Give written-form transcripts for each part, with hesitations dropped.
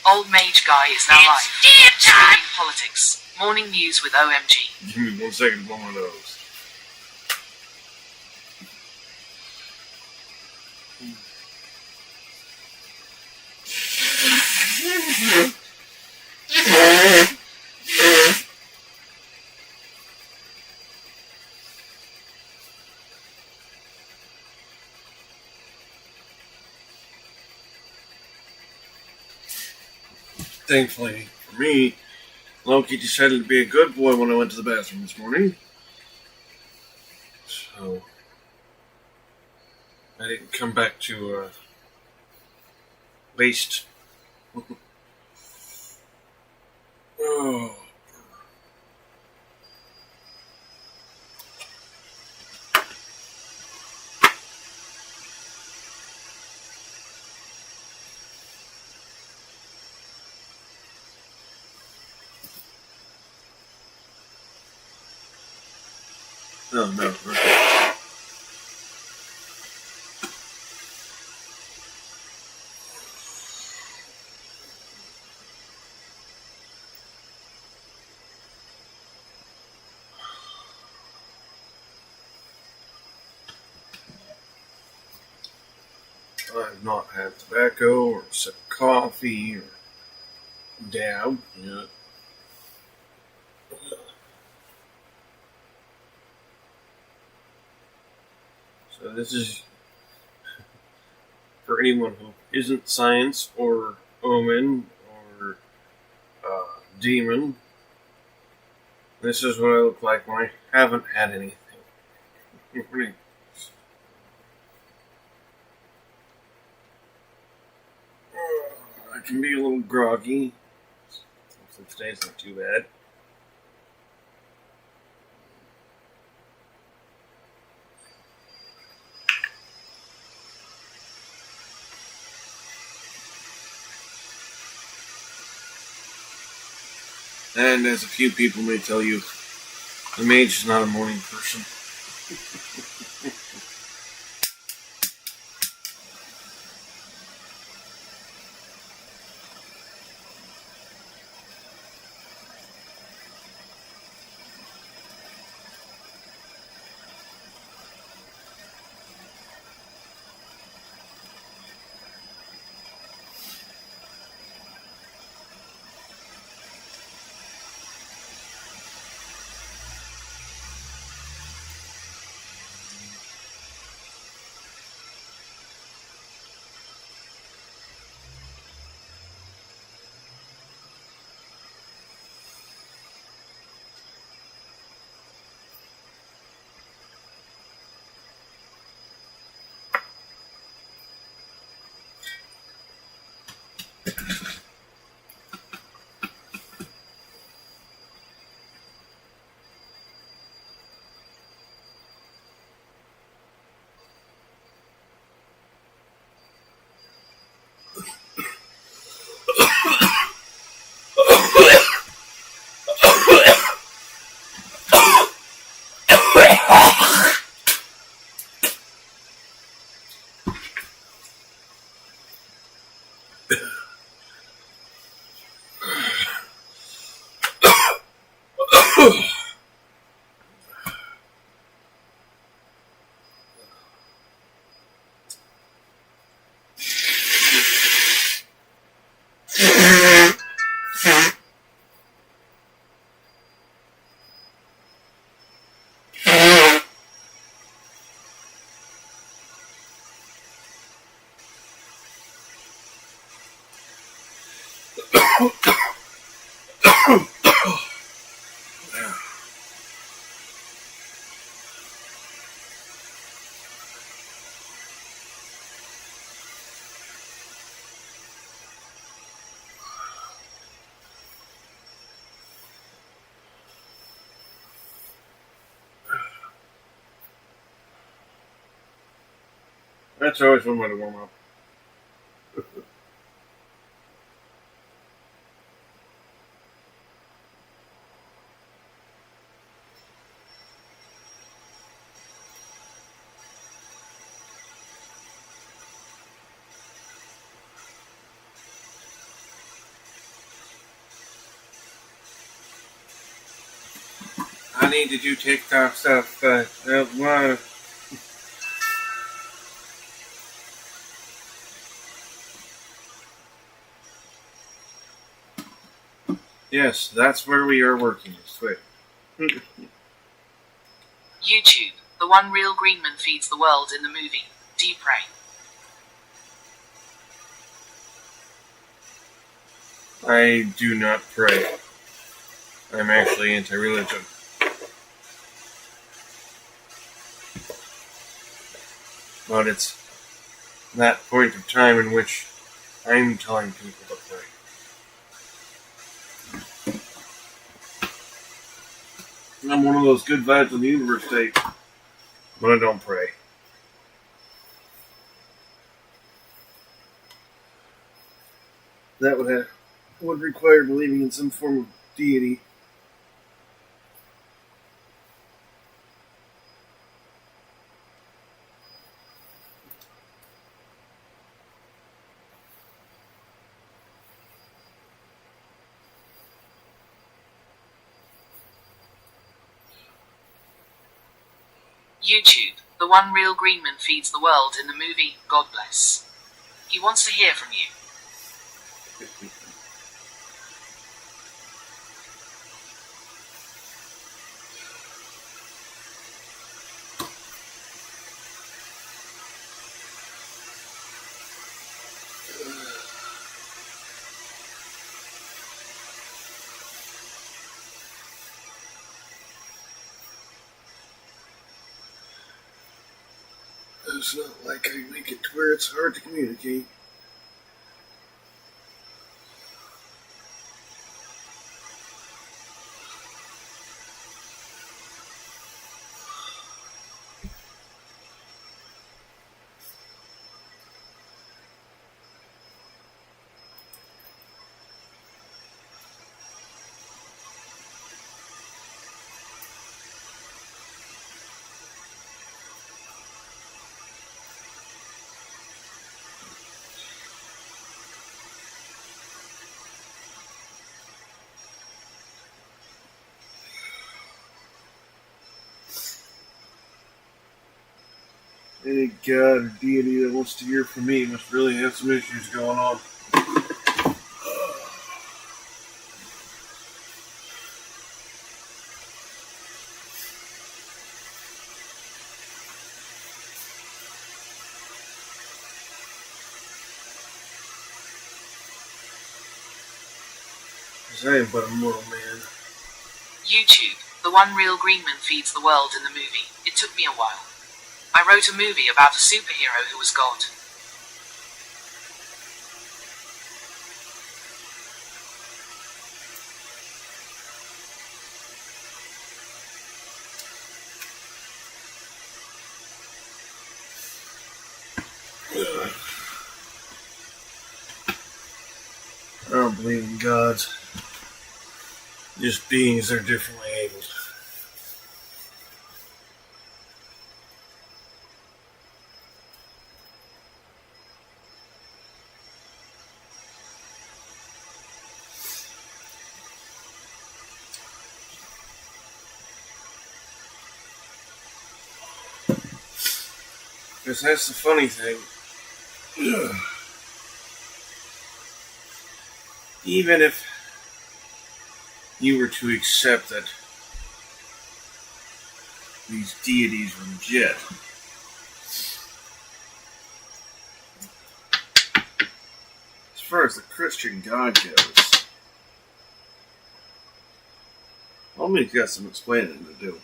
Old Mage Guy is now live. Streaming politics. Morning news with OMG. Give me 1 second to blow one of those. Thankfully for me, Loki decided to be a good boy when I went to the bathroom this morning. So I didn't come back to waste. Oh. Oh no. I've not had tobacco or a sip of coffee or dab yet. So this is for anyone who isn't science or omen or demon. This is what I look like when I haven't had anything. I can be a little groggy. So today's not too bad. And as a few people may tell you, the mage is not a morning person. That's always one way to warm up. Honey, did you take that stuff? Yes, that's where we are working. Sweet. YouTube. The one real Greenman feeds the world in the movie. Do you pray? I do not pray. I'm actually anti-religion. But it's that point of time in which I'm telling people to pray. I'm one of those good vibes in the universe type, but I don't pray. That would require believing in some form of deity. YouTube. The one real Greenman feeds the world in the movie. God bless. He wants to hear from you. It's not like I make it to where it's hard to communicate. Any god or deity that wants to hear from me must really have some issues going on. Because I am but a mortal man. YouTube. The one real Greenman feeds the world in the movie. It took me a while. I wrote a movie about a superhero who was God. I don't believe in gods. Just beings that are differently abled. Because that's the funny thing. Even if you were to accept that these deities are legit, as far as the Christian God goes, Homie's got some explaining to do.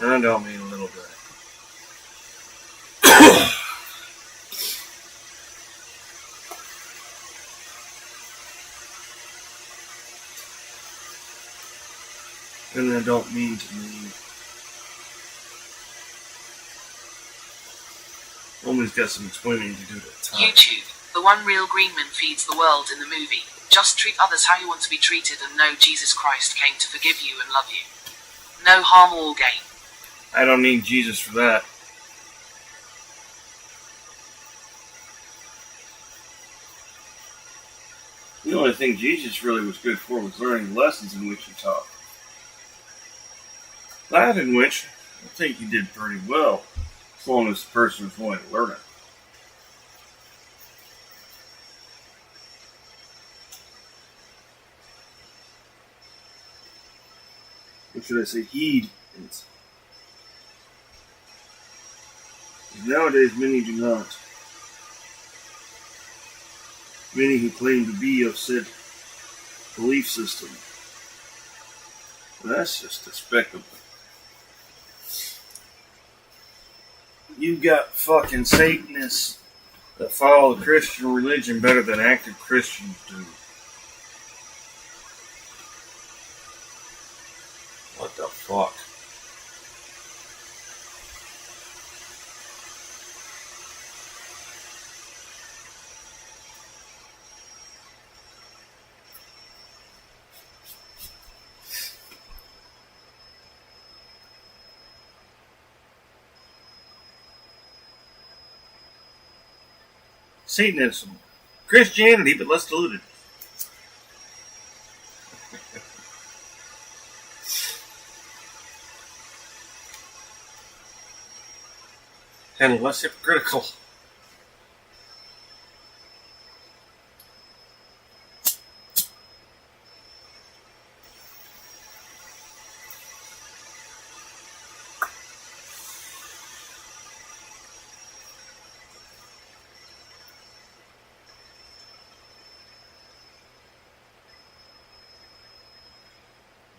And I don't mean a little bit. And I don't mean to mean. Homie's got some explaining to do to time. YouTube. The one real Greenman feeds the world in the movie. Just treat others how you want to be treated and know Jesus Christ came to forgive you and love you. No harm or gain. I don't need Jesus for that. The only thing Jesus really was good for was learning the lessons in which he taught. That in which I think he did pretty well, as long as the person was willing to learn it. Or should I say heed it? Nowadays many do not. Many who claim to be of said belief system. Well, that's just despicable. You've got fucking Satanists that follow the Christian religion better than active Christians do. What the fuck? Satanism. Christianity, but less diluted. And less hypocritical.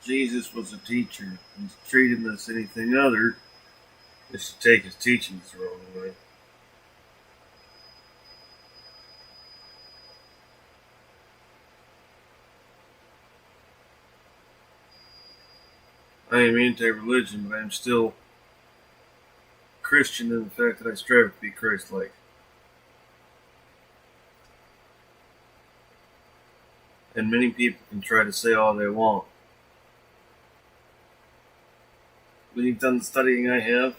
Jesus was a teacher, and to treat him as anything other is to take his teachings the wrong way. I am anti-religion, but I am still Christian in the fact that I strive to be Christ-like. And many people can try to say all they want. When you've done the studying I have,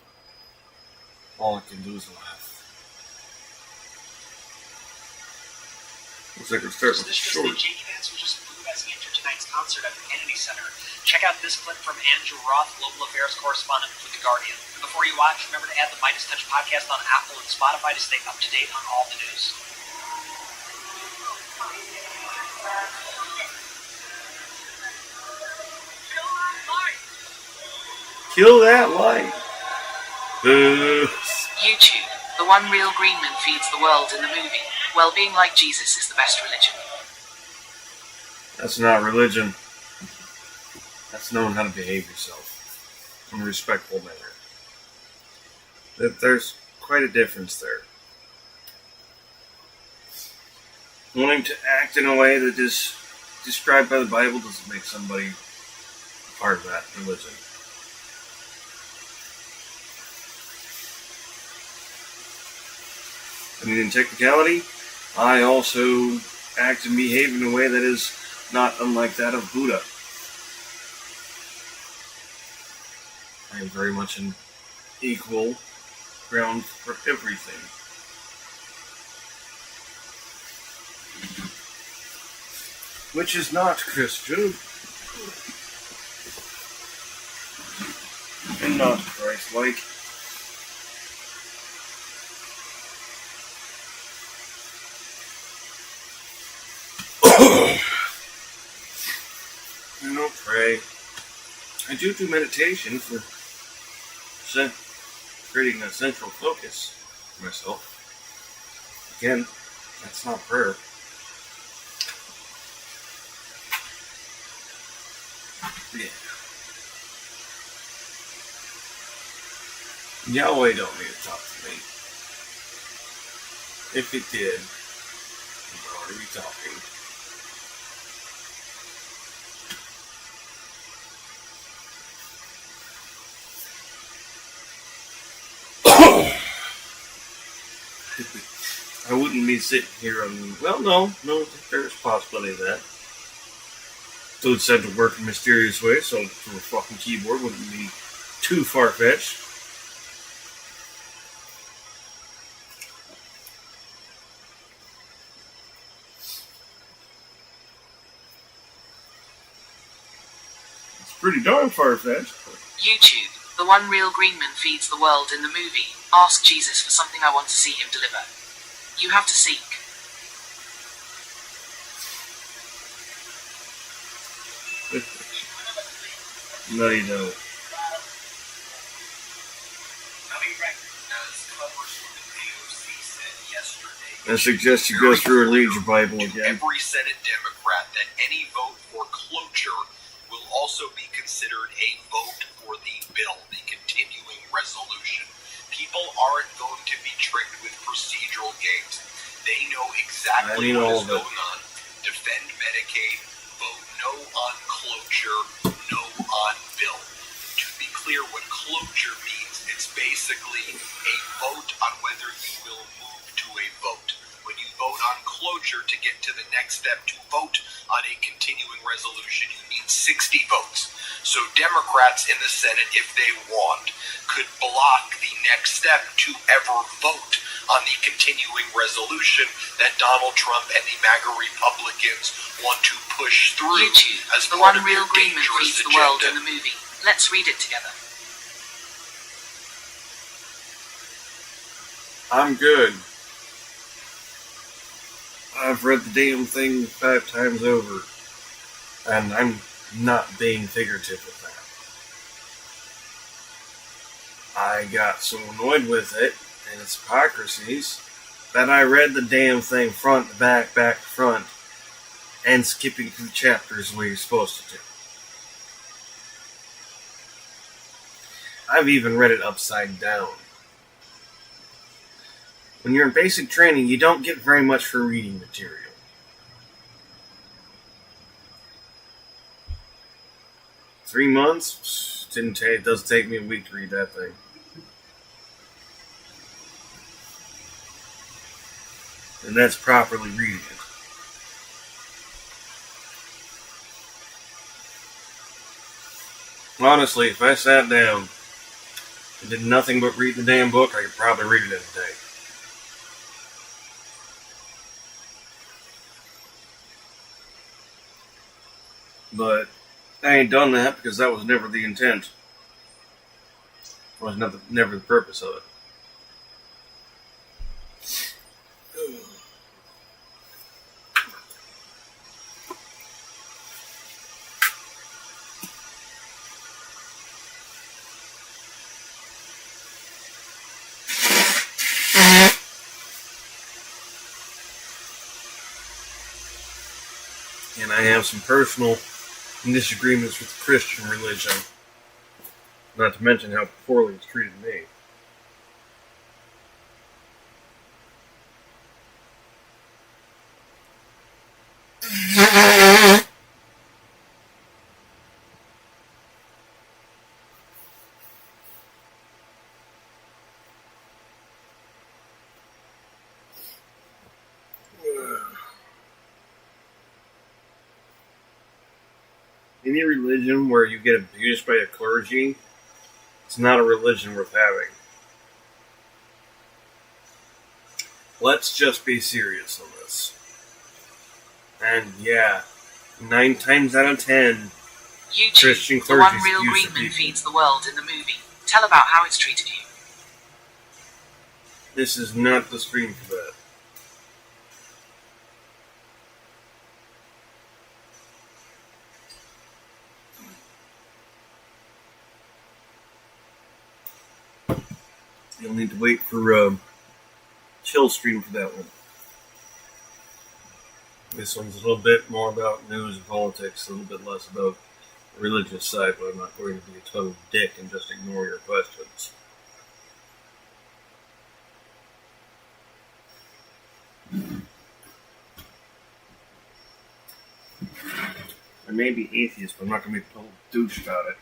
all I can do is laugh. Looks like we're starting with This short. just Jake Vance was just booed as he entered tonight's concert at the Kennedy Center. Check out this clip from Andrew Roth, Global Affairs correspondent for The Guardian. And before you watch, remember to add the Midas Touch podcast on Apple and Spotify to stay up to date on all the news. Kill that light. YouTube, the one real Greenman feeds the world in the movie. Well, being like Jesus is the best religion. That's not religion. That's knowing how to behave yourself in a respectful manner. There's quite a difference there. Wanting to act in a way that is described by the Bible doesn't make somebody a part of that religion. I mean, in technicality, I also act and behave in a way that is not unlike that of Buddha. I am very much an equal ground for everything. Which is not Christian. And not Christ-like. I don't pray. I do meditation for creating a central focus for myself. Again, that's not prayer. Yeah. Yahweh don't need to talk to me. If it did, we'd already be talking. I wouldn't be sitting here on... Well, no, there's a possibility of that. So it's said to work in a mysterious way, so for a fucking keyboard wouldn't be too far-fetched. It's pretty darn far-fetched. YouTube. The one real Greenman feeds the world in the movie. Ask Jesus for something I want to see him deliver. You have to seek. No, you don't. I suggest you go through and read your Bible again. Every Senate Democrat that any vote for cloture will also be considered a vote for the bill, the continuing resolution. People aren't going to be tricked with procedural games. They know exactly what is going on. Defend Medicaid, vote no on cloture, no on bill. To be clear, what cloture means, it's basically a vote on whether you will move to a vote. When you vote on cloture to get to the next step to vote on a continuing resolution, you need 60 votes. So Democrats in the Senate, if they want, could block the next step to ever vote on the continuing resolution that Donald Trump and the MAGA Republicans want to push through YouTube. as The part one of their real Greenman dangerous feeds the world in agenda. the movie. Let's read it together. I'm good. I've read the damn thing 5 times over, and I'm not being figurative with that. I got so annoyed with it and its hypocrisies that I read the damn thing front to back, back to front, and skipping through chapters the way you're supposed to do. I've even read it upside down. When you're in basic training, you don't get very much for reading material. Three months? It doesn't take me a week to read that thing. And that's properly reading it. Honestly, if I sat down and did nothing but read the damn book, I could probably read it in a day. But I ain't done that because that was never the intent. It was never the purpose of it. And I have some personal disagreements with the Christian religion. Not to mention how poorly it's treated me. Any religion where you get abused by a clergy, it's not a religion worth having. Let's just be serious on this. And yeah, 9 times out of 10, YouTube. Christian The clergy one real abusive Greenman people. feeds the world in the movie. Tell about how it's treated you. This is not the stream for that. You'll need to wait for chill stream for that one. This one's a little bit more about news and politics, a little bit less about the religious side, but I'm not going to be a total dick and just ignore your questions. I may be atheist, but I'm not going to be a total douche about it.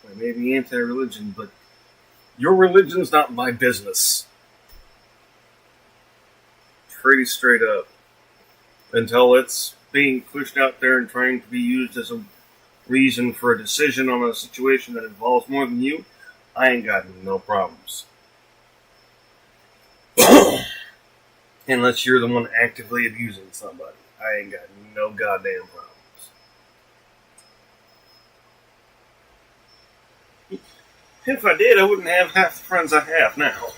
I may be anti-religion, but your religion's not my business. Pretty straight up. Until it's being pushed out there and trying to be used as a reason for a decision on a situation that involves more than you, I ain't got no problems. Unless you're the one actively abusing somebody. I ain't got no goddamn problems. If I did, I wouldn't have half the friends I have now.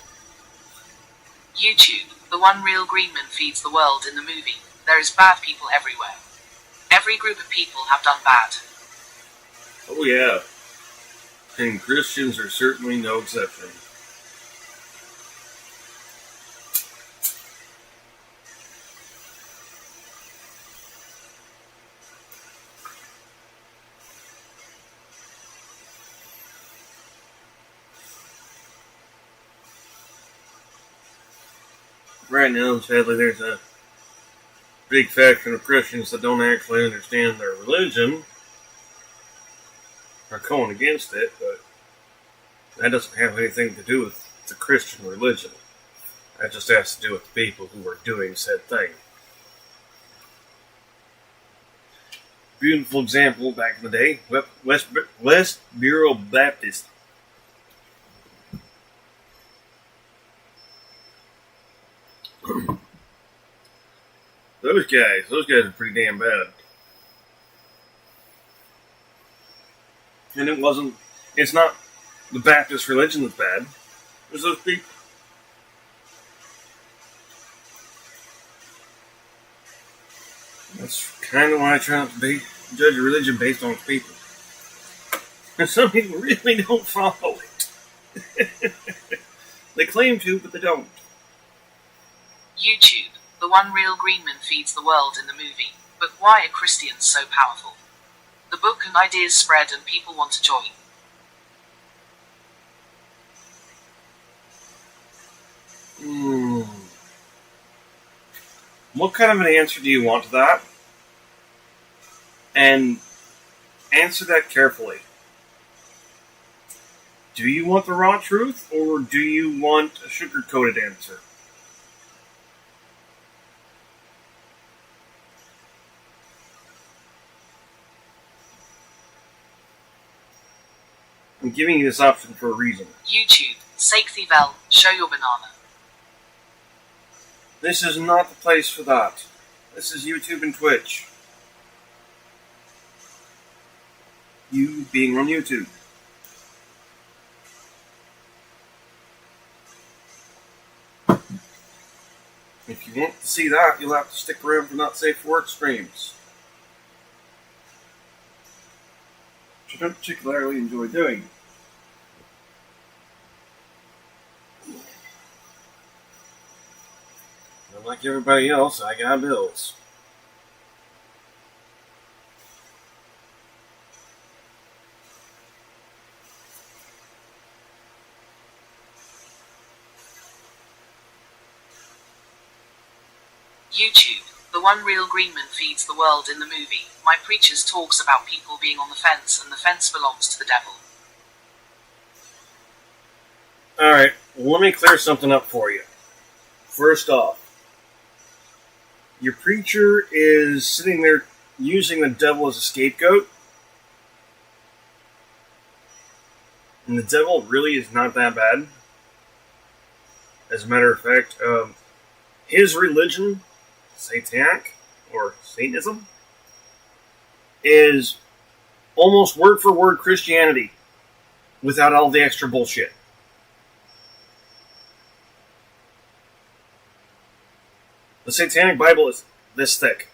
YouTube, the one real Greenman feeds the world in the movie. There is bad people everywhere. Every group of people have done bad. Oh yeah. And Christians are certainly no exception. Right now, sadly, there's a big faction of Christians that don't actually understand their religion, are going against it, but that doesn't have anything to do with the Christian religion. That just has to do with the people who are doing said thing. Beautiful example back in the day, West Bureau Baptist. Those guys are pretty damn bad. And it's not the Baptist religion that's bad. It's those people. That's kind of why I try not to judge a religion based on its people. And some people really don't follow it. They claim to, but they don't. YouTube, the one real Greenman feeds the world in the movie. But why are Christians so powerful? The book and ideas spread and people want to join. What kind of an answer do you want to that? And answer that carefully. Do you want the raw truth, or do you want a sugar-coated answer? I'm giving you this option for a reason. YouTube, Sakethevel, show your banana. This is not the place for that. This is YouTube and Twitch. You being on YouTube. If you want to see that, you'll have to stick around for Not Safe for Work streams, which I don't particularly enjoy doing. And like everybody else, I got bills. YouTube, the one real Greenman feeds the world in the movie. My preachers talks about people being on the fence and the fence belongs to the devil. Alright, well, let me clear something up for you. First off, your preacher is sitting there using the devil as a scapegoat. And the devil really is not that bad. As a matter of fact, his religion, Satanic, or Satanism, is almost word for word Christianity without all the extra bullshit. The Satanic Bible is this thick.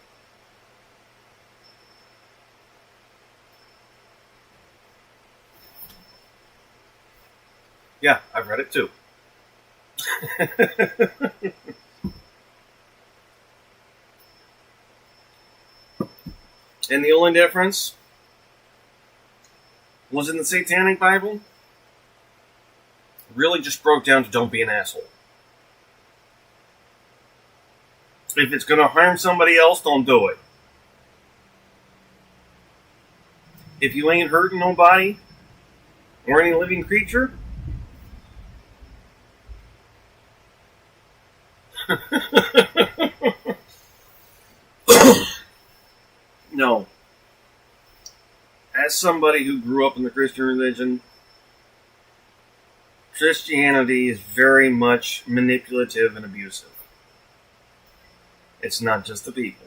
Yeah, I've read it too. And the only difference was in the Satanic Bible, really just broke down to don't be an asshole. If it's going to harm somebody else, don't do it. If you ain't hurting nobody or any living creature, no. As somebody who grew up in the Christian religion, Christianity is very much manipulative and abusive. It's not just the people.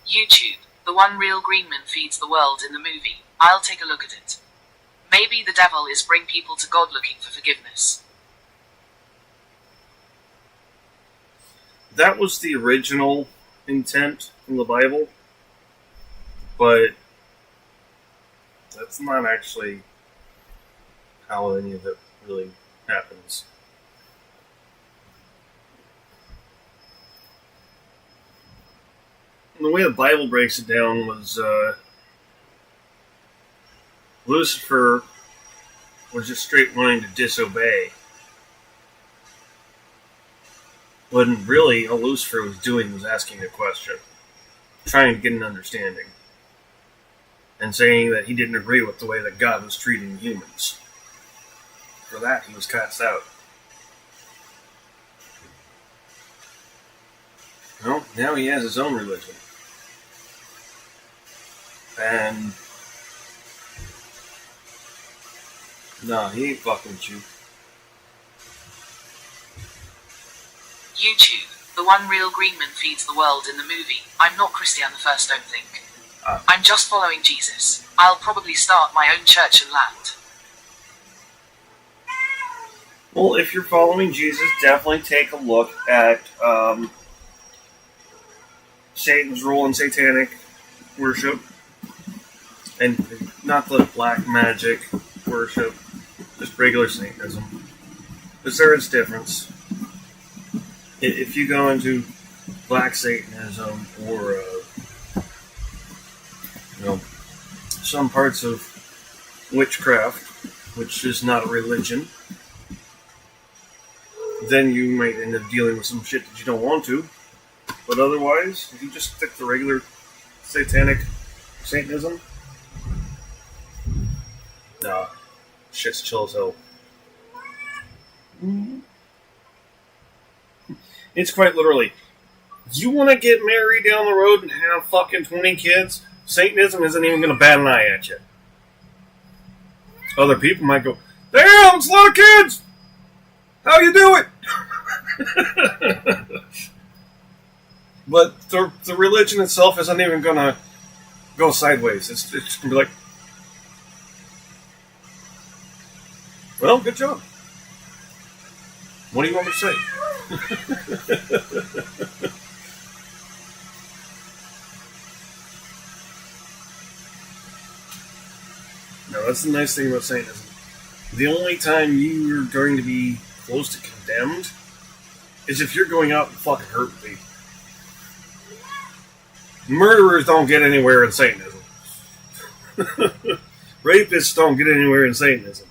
YouTube. The one real Greenman feeds the world in the movie. I'll take a look at it. Maybe the devil is bring people to God looking for forgiveness. That was the original intent in the Bible, but that's not actually how any of it really happens. And the way the Bible breaks it down was Lucifer was just straight wanting to disobey. When really all Lucifer was doing was asking a question, trying to get an understanding, and saying that he didn't agree with the way that God was treating humans. For that, he was cast out. Well, now he has his own religion. And no, he ain't fucking with you. YouTube. The one real Greenman feeds the world in the movie. I'm not Christian the First, don't think. I'm just following Jesus. I'll probably start my own church and land. Well, if you're following Jesus, definitely take a look at Satan's role in satanic worship. And not the black magic worship, just regular Satanism. Because there is difference. If you go into black Satanism or some parts of witchcraft, which is not a religion, then you might end up dealing with some shit that you don't want to. But otherwise, if you just stick to regular satanic Satanism, nah, shit's chill as hell. It's quite literally, you want to get married down the road and have fucking 20 kids? Satanism isn't even going to bat an eye at you. Other people might go, damn, it's a lot of kids! How you do it? But the religion itself isn't even going to go sideways. It's going to be like, well, good job. What do you want me to say? No, that's the nice thing about Satanism. The only time you're going to be close to condemned is if you're going out and fucking hurting people. Murderers don't get anywhere in Satanism. Rapists don't get anywhere in Satanism.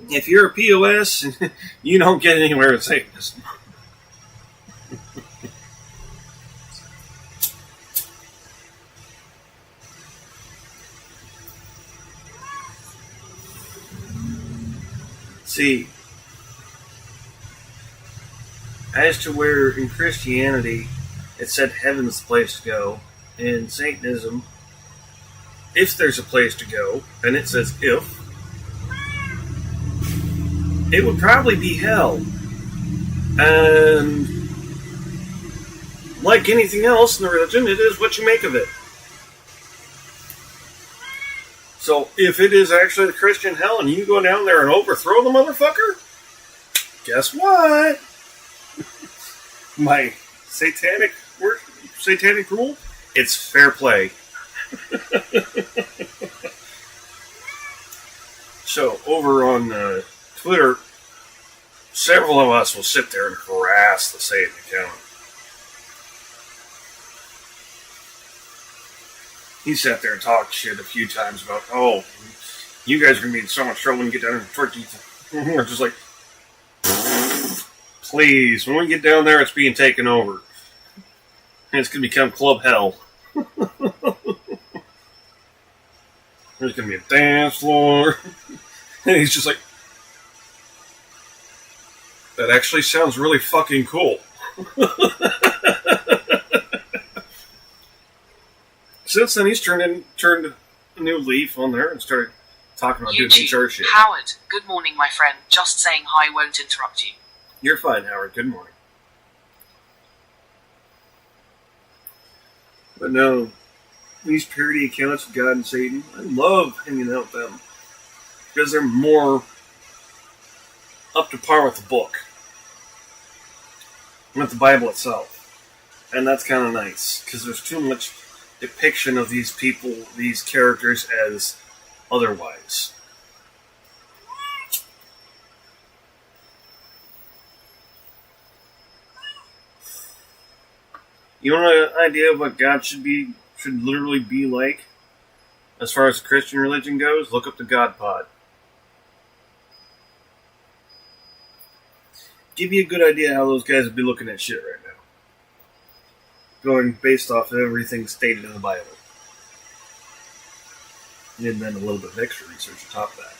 If you're a POS, you don't get anywhere in Satanism. See, as to where in Christianity it said heaven's the place to go, in Satanism, if there's a place to go, and it says if, it would probably be hell. And like anything else in the religion, it is what you make of it. So if it is actually the Christian hell and you go down there and overthrow the motherfucker, guess what? My satanic rule, it's fair play. So over on Twitter, several of us will sit there and harass the Satan account. He sat there and talked shit a few times about, oh, you guys are going to be in so much trouble when you get down there towards Jesus. We're just like, please, when we get down there, it's being taken over. And it's going to become Club Hell. There's going to be a dance floor. And he's just like, that actually sounds really fucking cool. Since then, he's turned a new leaf on there and started talking about doing YouTube. HR shit. Howard, good morning, my friend. Just saying hi won't interrupt you. You're fine, Howard. Good morning. But no, these parody accounts of God and Satan, I love hanging out with them because they're more up to par with the book, with the Bible itself. And that's kind of nice because there's too much depiction of these people, these characters, as otherwise. You want an idea of what God should literally be like as far as Christian religion goes? Look up the God Pod. Give you a good idea how those guys would be looking at shit right now. Going based off of everything stated in the Bible. And then a little bit of extra research on top of that.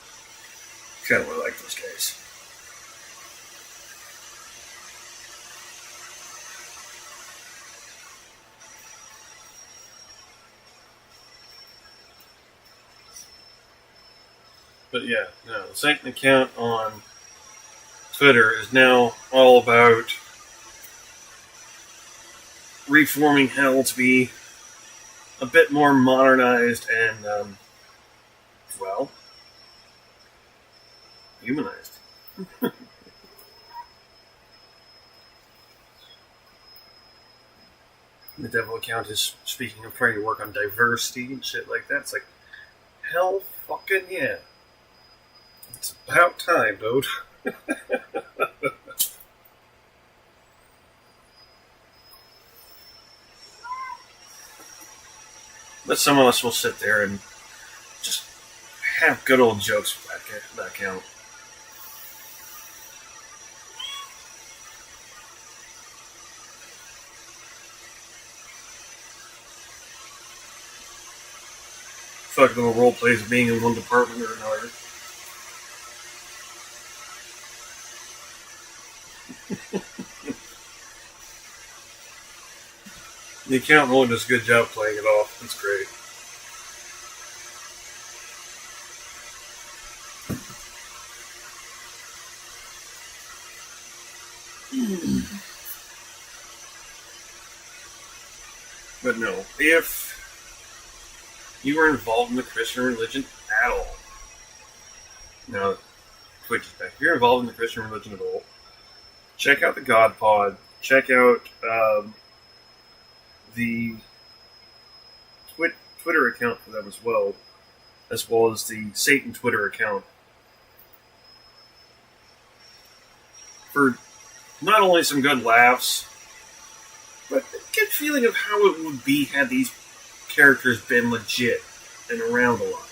Kind of really like those guys. But yeah, no, the Satan account on Twitter is now all about reforming hell to be a bit more modernized and, well, humanized. The devil account is speaking of trying to work on diversity and shit like that. It's like, hell fucking yeah. It's about time, dude. But some of us will sit there and just have good old jokes with that account. Fuck little role plays being in one department or another. The accountant really does a good job playing it off. That's great. But no, if you were involved in the Christian religion at all, now, Twitch is back. If you're involved in the Christian religion at all, check out the God Pod. Check out the Twitter account for them as well as the Satan Twitter account. For not only some good laughs, but a good feeling of how it would be had these characters been legit and around a lot.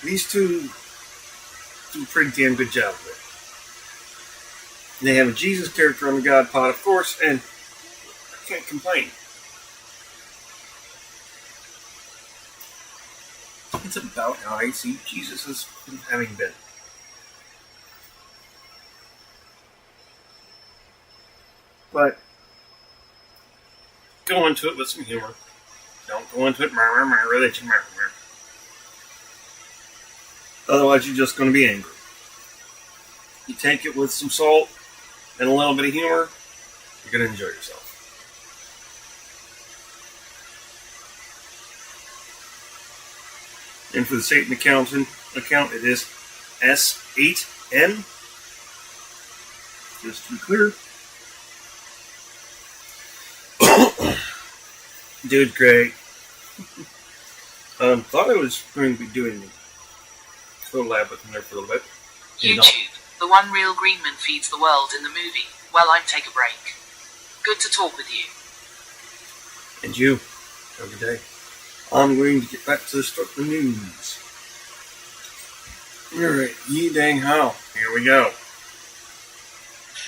These two do a pretty damn good job of it. They have a Jesus character on the God Pod, of course, and I can't complain. It's about how I see Jesus as having been. But go into it with some humor. Don't go into it, my religion, Otherwise, you're just going to be angry. You take it with some salt and a little bit of humor, you're going to enjoy yourself. And for the Satan account, it is S8N. Just to be clear. Dude, great. Thought I was going to be doing a collab with him there for a little bit. YouTube. The one real Greenman feeds the world in the movie. Well, I'm take a break. Good to talk with you. And you. Have a good day. I'm going to get back to the news. Alright, ye dang how. Here we go.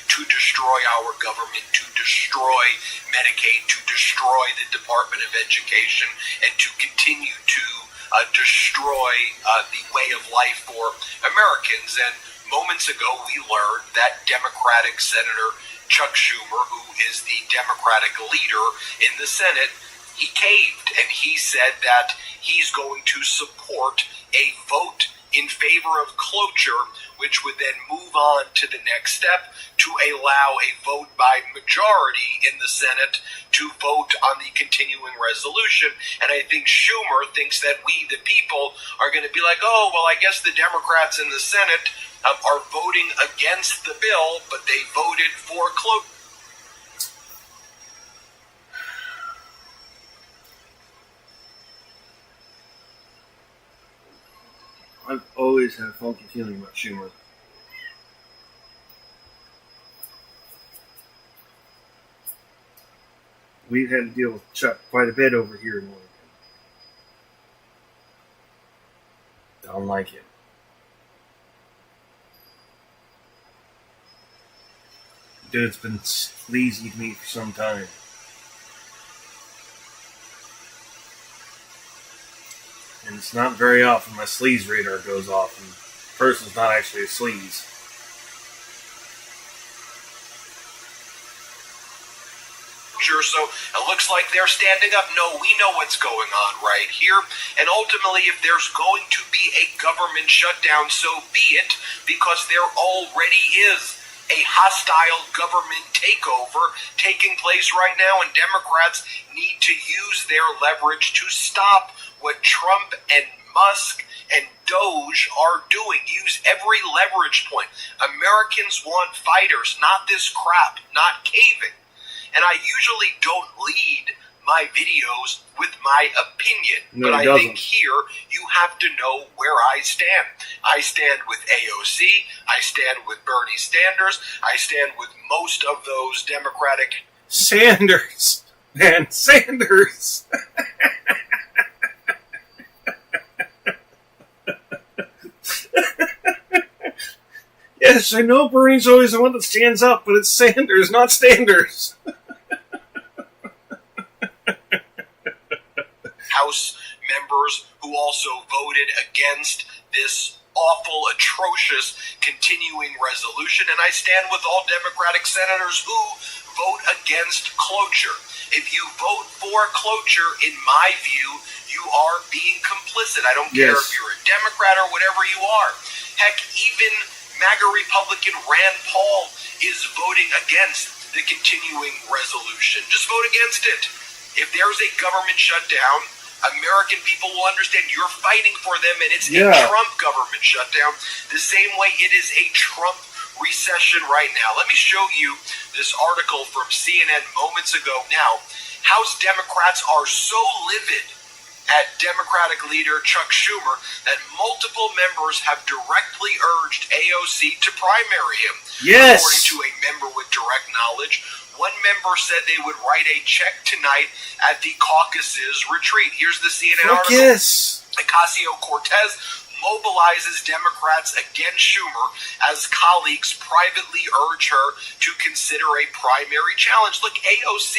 To destroy our government, to destroy Medicaid, to destroy the Department of Education, and to continue to destroy the way of life for Americans. And moments ago, we learned that Democratic Senator Chuck Schumer, who is the Democratic leader in the Senate, he caved, and he said that he's going to support a vote in favor of cloture, which would then move on to the next step to allow a vote by majority in the Senate to vote on the continuing resolution. And I think Schumer thinks that we, the people, are going to be like, oh, well, I guess the Democrats in the Senate are voting against the bill, but they voted for cloture. I've always had a funky feeling about Schumer. We've had to deal with Chuck quite a bit over here in Oregon. Don't like it. Dude's been sleazy to me for some time. And it's not very often my sleaze radar goes off and the person's not actually a sleaze. So it looks like they're standing up. No, we know what's going on right here. And ultimately, if there's going to be a government shutdown, so be it, because there already is a hostile government takeover taking place right now, and Democrats need to use their leverage to stop what Trump and Musk and Doge are doing. Use every leverage point. Americans want fighters, not this crap, not caving. And I usually don't lead my videos with my opinion, but I think here you have to know where I stand. I stand with AOC, I stand with Bernie Sanders, I stand with most of those Democratic... Sanders! Man, Sanders! Yes, I know Bernie's always the one that stands up, but it's Sanders, not Standers. House members who also voted against this awful, atrocious continuing resolution, and I stand with all Democratic senators who vote against cloture. If you vote for cloture, in my view, you are being complicit. I don't care if you're a Democrat or whatever you are. Heck, even MAGA Republican Rand Paul is voting against the continuing resolution. Just vote against it. If there's a government shutdown, American people will understand you're fighting for them, and it's a Trump government shutdown the same way it is a Trump recession right now. Let me show you this article from CNN moments ago. Now, House Democrats are so livid at Democratic leader Chuck Schumer that multiple members have directly urged AOC to primary him. Yes. According to a member with direct knowledge, one member said they would write a check tonight at the caucus's retreat. Here's the CNN article. Yes. Ocasio-Cortez mobilizes Democrats against Schumer as colleagues privately urge her to consider a primary challenge. Look, AOC,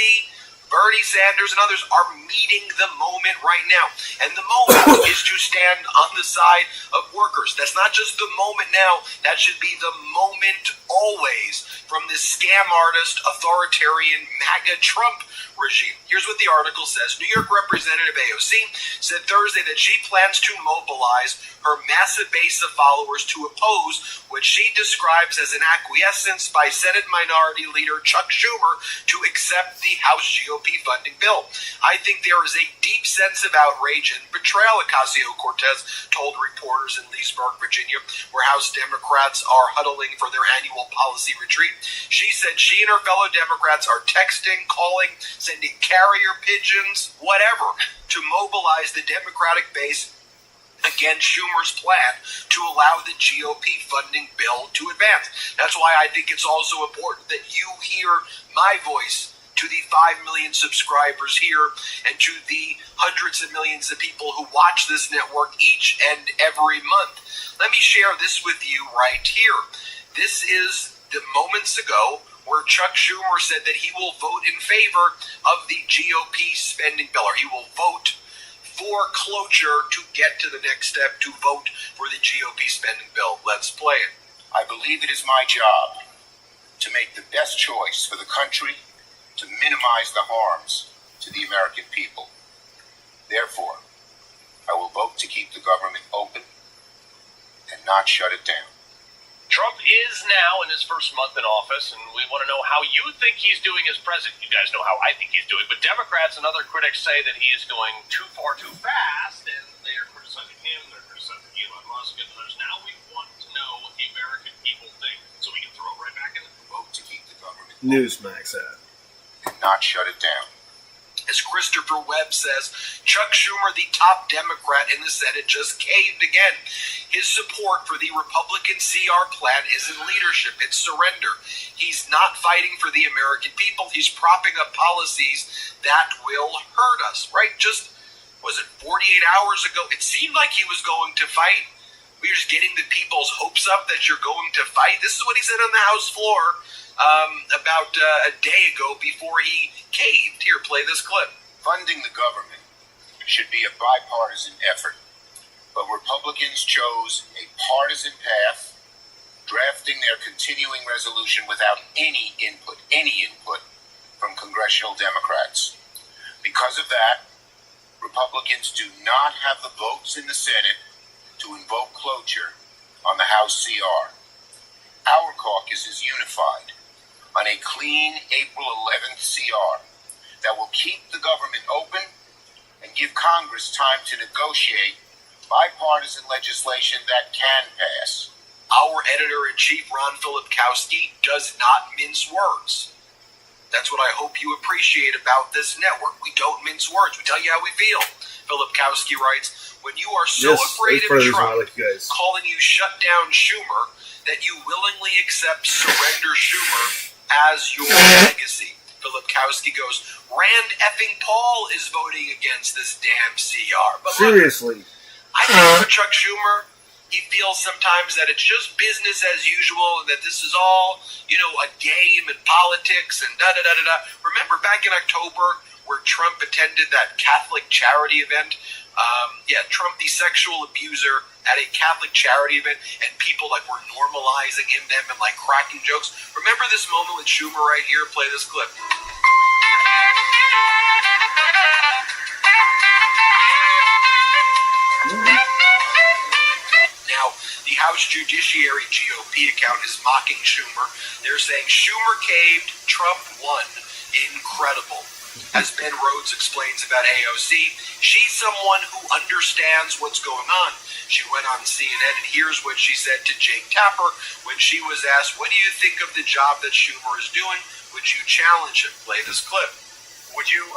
Bernie Sanders, and others are meeting the moment right now. And the moment is to stand on the side of workers. That's not just the moment now. That should be the moment always from this scam artist, authoritarian, MAGA Trump regime. Here's what the article says. New York Representative AOC said Thursday that she plans to mobilize her massive base of followers to oppose what she describes as an acquiescence by Senate Minority Leader Chuck Schumer to accept the House GOP funding bill. I think there is a deep sense of outrage and betrayal, Ocasio-Cortez told reporters in Leesburg, Virginia, where House Democrats are huddling for their annual policy retreat. She said she and her fellow Democrats are texting, calling, sending carrier pigeons, whatever, to mobilize the Democratic base against Schumer's plan to allow the GOP funding bill to advance. That's why I think it's also important that you hear my voice to the 5 million subscribers here and to the hundreds of millions of people who watch this network each and every month. Let me share this with you right here. This is the moments ago where Chuck Schumer said that he will vote in favor of the GOP spending bill, or he will vote for cloture to get to the next step to vote for the GOP spending bill. Let's play it. I believe it is my job to make the best choice for the country to minimize the harms to the American people. Therefore, I will vote to keep the government open and not shut it down. Trump is now in his first month in office, and we want to know how you think he's doing as president. You guys know how I think he's doing, but Democrats and other critics say that he is going too far too fast, and they are criticizing him, they're criticizing Elon Musk, and others. Now we want to know what the American people think, so we can throw it right back in. Vote to keep the government Newsmax ad. and not shut it down. As Christopher Webb says, Chuck Schumer, the top Democrat in the Senate, just caved again. His support for the Republican CR plan isn't leadership, it's surrender. He's not fighting for the American people. He's propping up policies that will hurt us, right? Just, was it 48 hours ago? It seemed like he was going to fight. We were just getting the people's hopes up that you're going to fight. This is what he said on the House floor about a day ago before he caved. Here, play this clip. Funding the government should be a bipartisan effort, but Republicans chose a partisan path, drafting their continuing resolution without any input from congressional Democrats. Because of that, Republicans do not have the votes in the Senate to invoke cloture on the House CR. Our caucus is unified on a clean April 11th CR that will keep the government open and give Congress time to negotiate bipartisan legislation that can pass. Our editor-in-chief, Ron Filipkowski, does not mince words. That's what I hope you appreciate about this network. We don't mince words. We tell you how we feel. Filipkowski writes, when you are so afraid of Trump calling you shut down Schumer that you willingly accept surrender Schumer as your legacy. Filipkowski goes, Rand effing Paul is voting against this damn CR. But seriously, look, I think for Chuck Schumer, he feels sometimes that it's just business as usual and that this is all, a game and politics and da-da-da-da-da. Remember back in October where Trump attended that Catholic charity event? Trump, the sexual abuser, at a Catholic charity event, and people were normalizing him, them, and cracking jokes. Remember this moment with Schumer right here? Play this clip. Now, the House Judiciary GOP account is mocking Schumer. They're saying Schumer caved, Trump won. Incredible. As Ben Rhodes explains about AOC, she's someone who understands what's going on. She went on CNN, and here's what she said to Jake Tapper when she was asked, what do you think of the job that Schumer is doing? Would you challenge him? Play this clip. What do you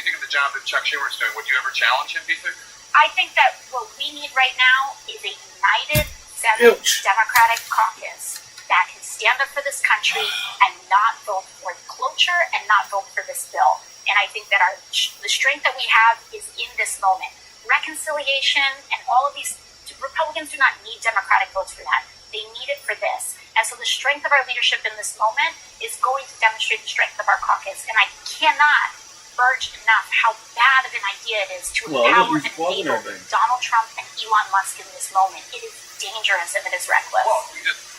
think of the job that Chuck Schumer is doing? Would you ever challenge him, do you think? I think that what we need right now is a united Senate Democratic caucus that can stand up for this country and not vote for cloture and not vote for this bill. And I think that the strength that we have is in this moment. Reconciliation and all of these, Republicans do not need Democratic votes for that. They need it for this. And so the strength of our leadership in this moment is going to demonstrate the strength of our caucus. And I cannot urge enough how bad of an idea it is to empower and enable Donald Trump and Elon Musk in this moment. It is dangerous and it is reckless. Well,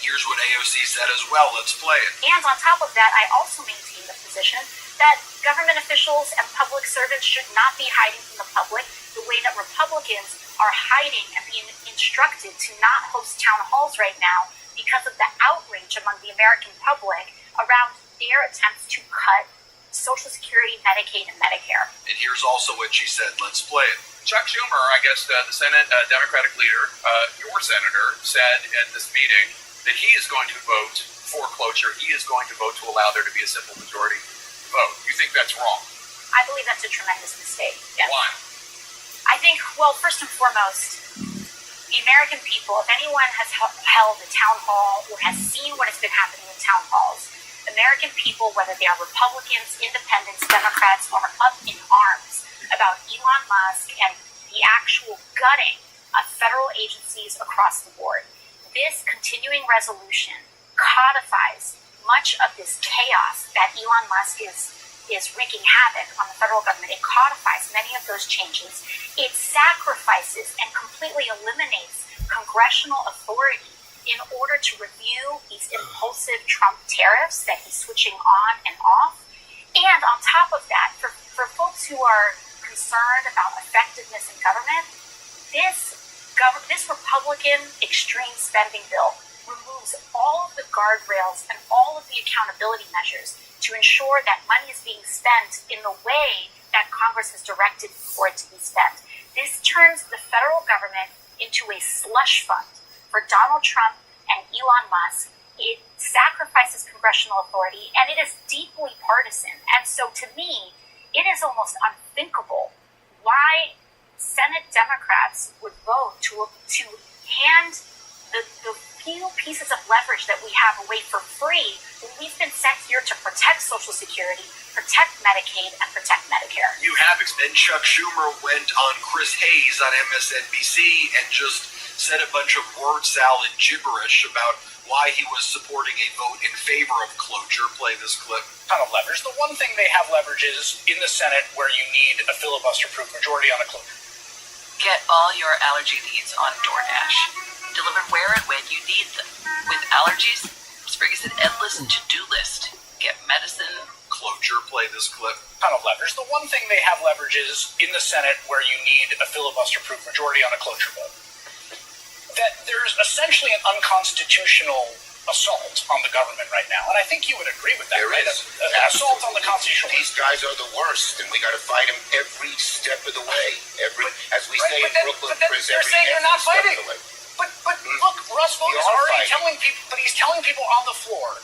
here's what AOC said as well. Let's play it. And on top of that, I also maintain the position that government officials and public servants should not be hiding from the public the way that Republicans are hiding and being instructed to not host town halls right now because of the outrage among the American public around their attempts to cut Social Security, Medicaid, and Medicare. And here's also what she said. Let's play it. Chuck Schumer, I guess the Senate Democratic leader, your senator, said at this meeting that he is going to vote for cloture. He is going to vote to allow there to be a simple majority vote. You think that's wrong? I believe that's a tremendous mistake. Yes. Why? I think, well, first and foremost, the American people, if anyone has held a town hall or has seen what has been happening in town halls, American people, whether they are Republicans, Independents, Democrats, are up in arms about Elon Musk and the actual gutting of federal agencies across the board. This continuing resolution codifies much of this chaos that Elon Musk is wreaking havoc on the federal government. It codifies many of those changes. It sacrifices and completely eliminates congressional authority in order to review these impulsive Trump tariffs that he's switching on and off. And on top of that, for folks who are concerned about effectiveness in government, this Republican extreme spending bill removes all of the guardrails and all of the accountability measures to ensure that money is being spent in the way that Congress has directed for it to be spent. This turns the federal government into a slush fund for Donald Trump and Elon Musk. It sacrifices congressional authority, and it is deeply partisan. And so to me, it is almost unthinkable why Senate Democrats would vote to hand the few pieces of leverage that we have away for free when we've been sent here to protect Social Security, protect Medicaid, and protect Medicare. You have it. Then Chuck Schumer went on Chris Hayes on MSNBC and just said a bunch of word salad gibberish about why he was supporting a vote in favor of cloture. Play this clip. Ton of leverage. The one thing they have leverage is in the Senate where you need a filibuster-proof majority on a cloture. Get all your allergy needs on DoorDash. Delivered where and when you need them. With allergies, Spring is an endless to-do list. Get medicine. Cloture. Play this clip. Ton of leverage. The one thing they have leverage is in the Senate where you need a filibuster-proof majority on a cloture vote. That there's essentially an unconstitutional assault on the government right now, and I think you would agree with that, There right? is. An assault on the constitutional. These guys are the worst, and we got to fight them every step of the way. As we say in Brooklyn, Chris, they're saying you're not step fighting. of the way. But look, Russ Vought is already telling people, but he's telling people on the floor,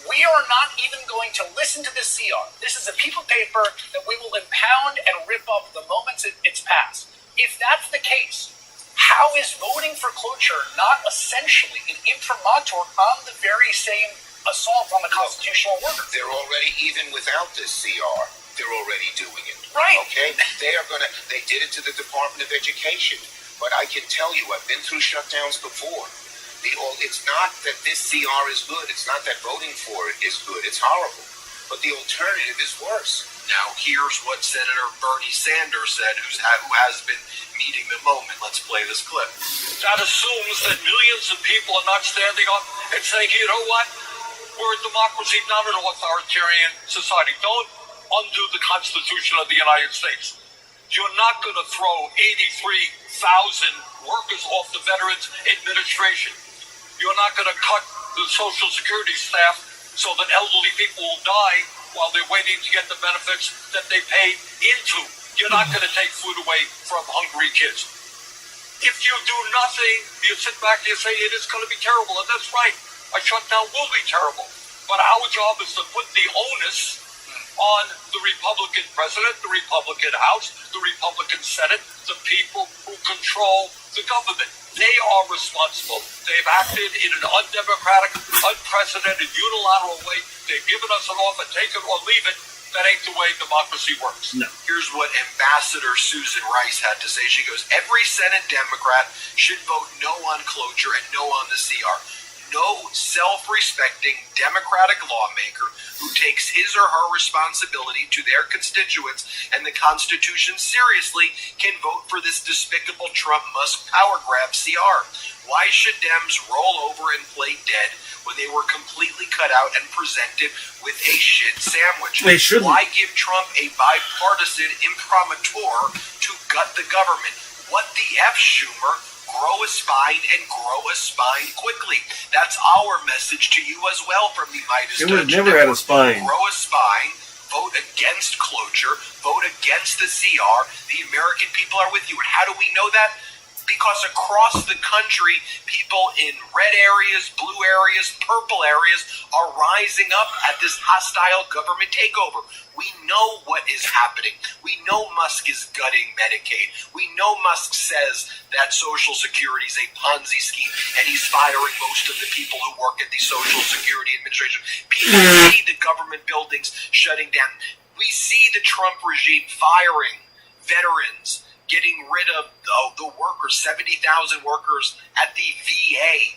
we are not even going to listen to this CR. This is a piece of paper that we will impound and rip up the moment it's passed. If that's the case, how is voting for cloture not essentially an imprimatur on the very same assault on the constitutional order? They're already, even without this CR, they're already doing it. Right. Okay? They did it to the Department of Education. But I can tell you, I've been through shutdowns before. It's not that this CR is good. It's not that voting for it is good. It's horrible. But the alternative is worse. Now, here's what Senator Bernie Sanders said, who has been meeting the moment. Let's play this clip. That assumes that millions of people are not standing up and saying, you know what? We're a democracy, not an authoritarian society. Don't undo the Constitution of the United States. You're not going to throw 83,000 workers off the Veterans Administration. You're not going to cut the Social Security staff so that elderly people will die while they're waiting to get the benefits that they paid into. You're not going to take food away from hungry kids. If you do nothing, you sit back and you say it is going to be terrible, and that's right. A shutdown will be terrible. But our job is to put the onus on the Republican president, the Republican House, the Republican Senate, the people who control the government. They are responsible. They've acted in an undemocratic, unprecedented, unilateral way. They've given us an offer, take it or leave it. That ain't the way democracy works. No. Here's what Ambassador Susan Rice had to say. She goes, every Senate Democrat should vote no on cloture and no on the CR. No self-respecting Democratic lawmaker who takes his or her responsibility to their constituents and the Constitution seriously can vote for this despicable Trump-Musk power grab CR. Why should Dems roll over and play dead when they were completely cut out and presented with a shit sandwich? They shouldn't. Why give Trump a bipartisan imprimatur to gut the government? What the F, Schumer? Grow a spine and grow a spine quickly. That's our message to you as well from the Midas It Touch would never had a spine. Grow a spine. Vote against cloture. Vote against the CR. The American people are with you. And how do we know that? Because across the country, people in red areas, blue areas, purple areas are rising up at this hostile government takeover. We know what is happening. We know Musk is gutting Medicaid. We know Musk says that Social Security is a Ponzi scheme and he's firing most of the people who work at the Social Security Administration. People see the government buildings shutting down. We see the Trump regime firing veterans, getting rid of the workers, 70,000 workers at the VA,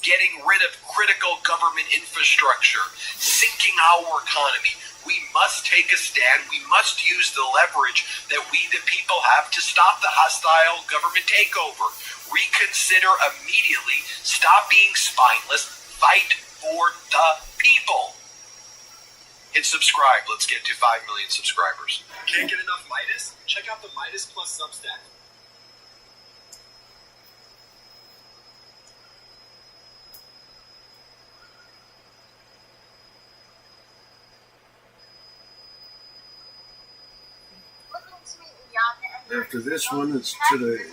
getting rid of critical government infrastructure, sinking our economy. We must take a stand. We must use the leverage that we, the people, have to stop the hostile government takeover. Reconsider immediately. Stop being spineless. Fight for the people. Hit subscribe. Let's get to 5 million subscribers. Can't get enough Midas? Check out the Midas Plus Substack. After this one, it's today.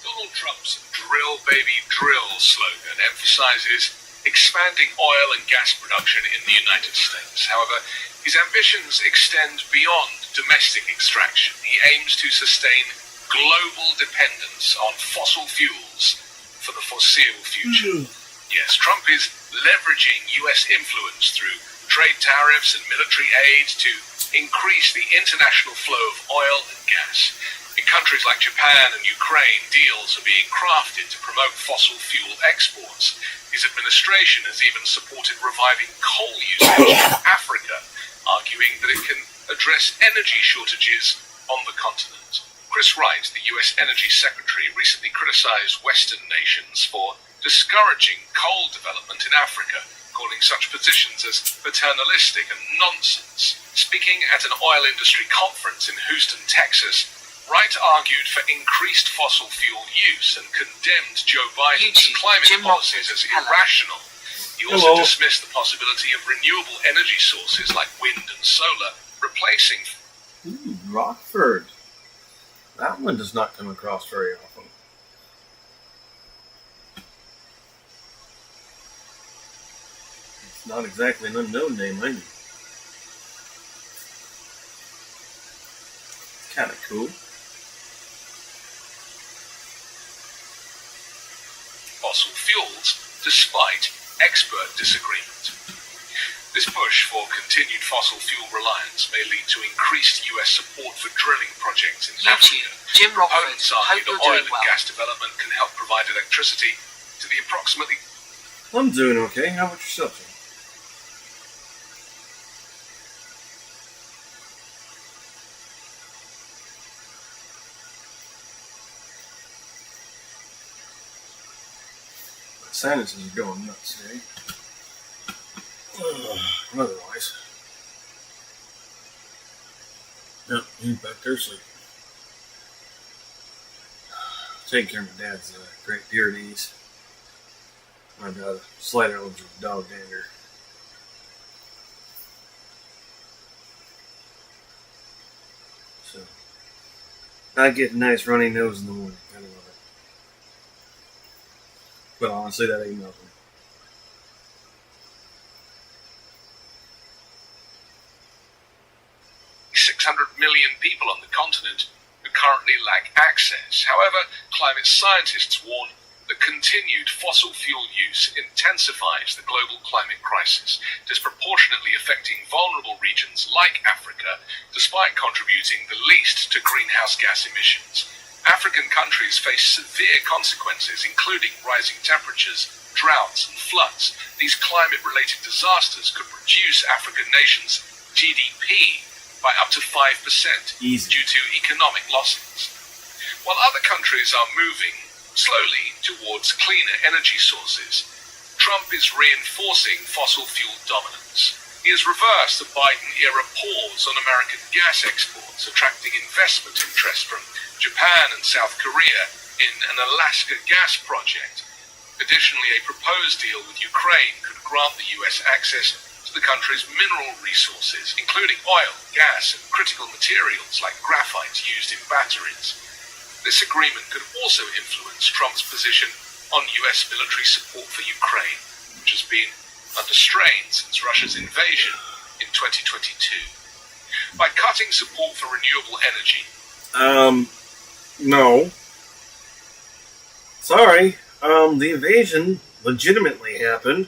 Donald Trump's Drill Baby Drill slogan emphasizes expanding oil and gas production in the United States. However, his ambitions extend beyond domestic extraction. He aims to sustain global dependence on fossil fuels for the foreseeable future. Yes, Trump is leveraging U.S. influence through trade tariffs and military aid to increase the international flow of oil and gas. In countries like Japan and Ukraine, deals are being crafted to promote fossil fuel exports. His administration has even supported reviving coal usage in Africa, arguing that it can address energy shortages on the continent. Chris Wright, the U.S. Energy Secretary, recently criticized Western nations for discouraging coal development in Africa, calling such positions as paternalistic and nonsense. Speaking at an oil industry conference in Houston, Texas, Wright argued for increased fossil fuel use and condemned Joe Biden's climate policies as irrational. He also dismissed the possibility of renewable energy sources like wind and solar replacing... Rockford. That one does not come across very often. It's not exactly an unknown name, either. Kind of cool. Fossil fuels, despite expert disagreement. This push for continued fossil fuel reliance may lead to increased U.S. support for drilling projects in Africa. Jim Rockford, Proponents argue that oil and gas development can help provide electricity to the approximately... I'm doing okay. How about yourself, Jim? Sinuses are going nuts today. Otherwise, yep, he's back there sleeping. Taking care of my dad's Great Pyrenees. I've got a slight allergy to dog dander. So, I get a nice runny nose in the morning. I love it. But honestly, that ain't nothing. Million people on the continent who currently lack access. However, climate scientists warn that continued fossil fuel use intensifies the global climate crisis, disproportionately affecting vulnerable regions like Africa, despite contributing the least to greenhouse gas emissions. African countries face severe consequences, including rising temperatures, droughts, and floods. These climate-related disasters could reduce African nations' GDP by up to 5% due to economic losses. While other countries are moving slowly towards cleaner energy sources, Trump is reinforcing fossil fuel dominance. He has reversed the Biden-era pause on American gas exports, attracting investment interest from Japan and South Korea in an Alaska gas project. Additionally, a proposed deal with Ukraine could grant the U.S. access to the country's mineral resources, including oil, gas, and critical materials like graphite used in batteries. This agreement could also influence Trump's position on U.S. military support for Ukraine, which has been under strain since Russia's invasion in 2022. By cutting support for renewable energy... No. Sorry. The invasion legitimately happened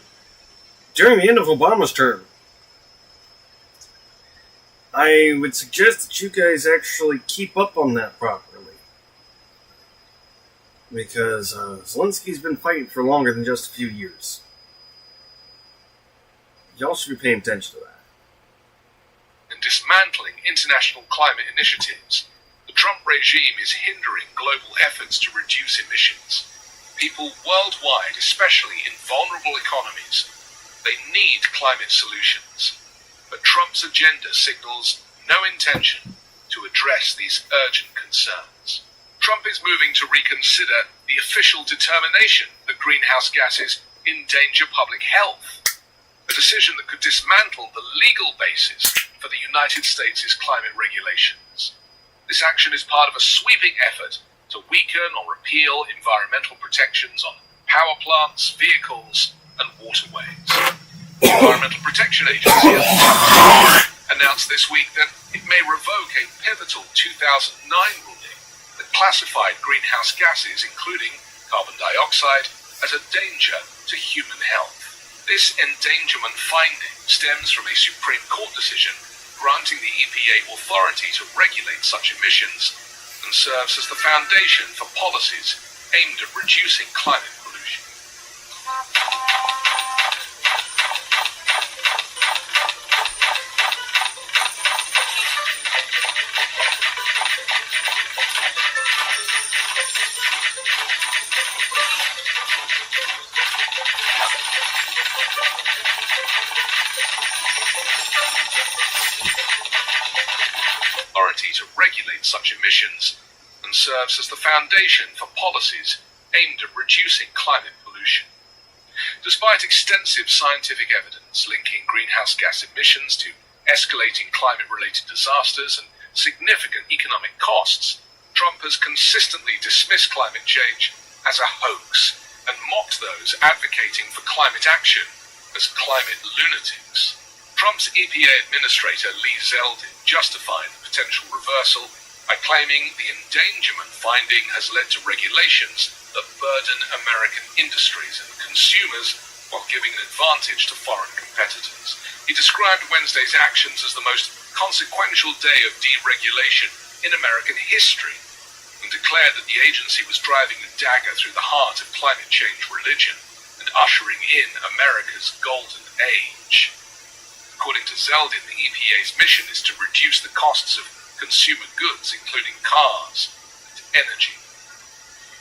during the end of Obama's term. I would suggest that you guys actually keep up on that properly. Because Zelensky's been fighting for longer than just a few years. Y'all should be paying attention to that. And dismantling international climate initiatives, the Trump regime is hindering global efforts to reduce emissions. People worldwide, especially in vulnerable economies, they need climate solutions. But Trump's agenda signals no intention to address these urgent concerns. Trump is moving to reconsider the official determination that greenhouse gases endanger public health, a decision that could dismantle the legal basis for the United States' climate regulations. This action is part of a sweeping effort to weaken or repeal environmental protections on power plants, vehicles, and waterways. The Environmental Protection Agency announced this week that it may revoke a pivotal 2009 ruling that classified greenhouse gases, including carbon dioxide, as a danger to human health. This endangerment finding stems from a Supreme Court decision granting the EPA authority to regulate such emissions and serves as the foundation for policies aimed at reducing climate pollution. To regulate such emissions and serves as the foundation for policies aimed at reducing climate pollution. Despite extensive scientific evidence linking greenhouse gas emissions to escalating climate-related disasters and significant economic costs, Trump has consistently dismissed climate change as a hoax and mocked those advocating for climate action as climate lunatics. Trump's EPA administrator Lee Zeldin justified the potential reversal by claiming the endangerment finding has led to regulations that burden American industries and consumers while giving an advantage to foreign competitors. He described Wednesday's actions as the most consequential day of deregulation in American history and declared that the agency was driving a dagger through the heart of climate change religion and ushering in America's golden age. According to Zeldin, the EPA's mission is to reduce the costs of consumer goods, including cars and energy.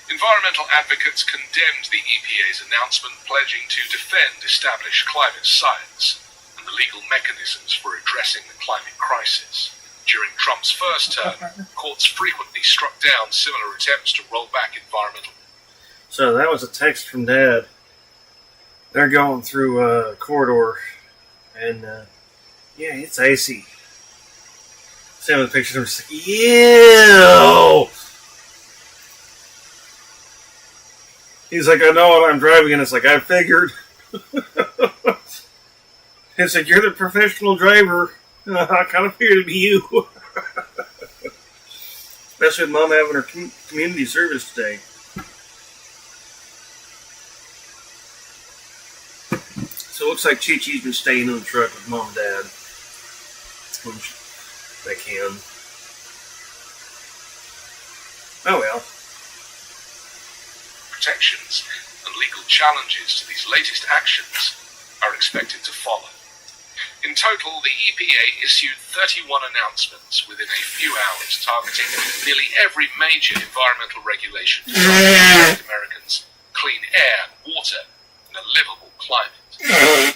Environmental advocates condemned the EPA's announcement pledging to defend established climate science and the legal mechanisms for addressing the climate crisis. During Trump's first term, courts frequently struck down similar attempts to roll back environmental. So that was a text from Dad. They're going through a corridor. And, yeah, it's icy. Some of the pictures are just like, ew! He's like, I know what I'm driving, and it's like, I figured. It's like, you're the professional driver. I kind of figured it'd be you. Especially with Mom having her community service today. So it looks like Chi-Chi's been staying in the truck with Mom and Dad. When they can. Oh well. Protections and legal challenges to these latest actions are expected to follow. In total, the EPA issued 31 announcements within a few hours targeting nearly every major environmental regulation to protect Americans' clean air, water, and a livable climate.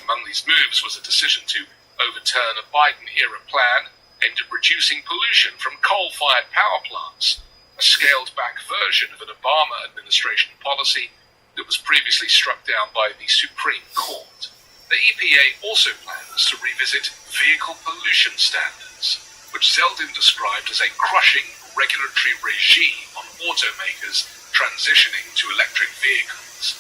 Among these moves was a decision to overturn a Biden-era plan aimed at reducing pollution from coal-fired power plants, a scaled-back version of an Obama administration policy that was previously struck down by the Supreme Court. The EPA also plans to revisit vehicle pollution standards, which Zeldin described as a crushing regulatory regime on automakers transitioning to electric vehicles.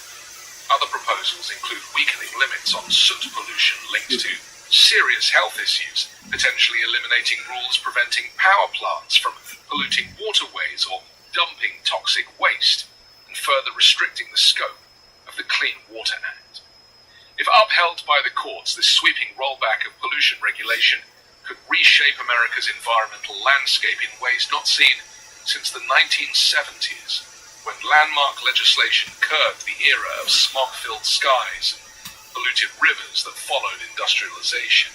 Other proposals include weakening limits on soot pollution linked to serious health issues, potentially eliminating rules preventing power plants from polluting waterways or dumping toxic waste, and further restricting the scope of the Clean Water Act. If upheld by the courts, this sweeping rollback of pollution regulation could reshape America's environmental landscape in ways not seen since the 1970s, when landmark legislation curbed the era of smog-filled skies and polluted rivers that followed industrialization.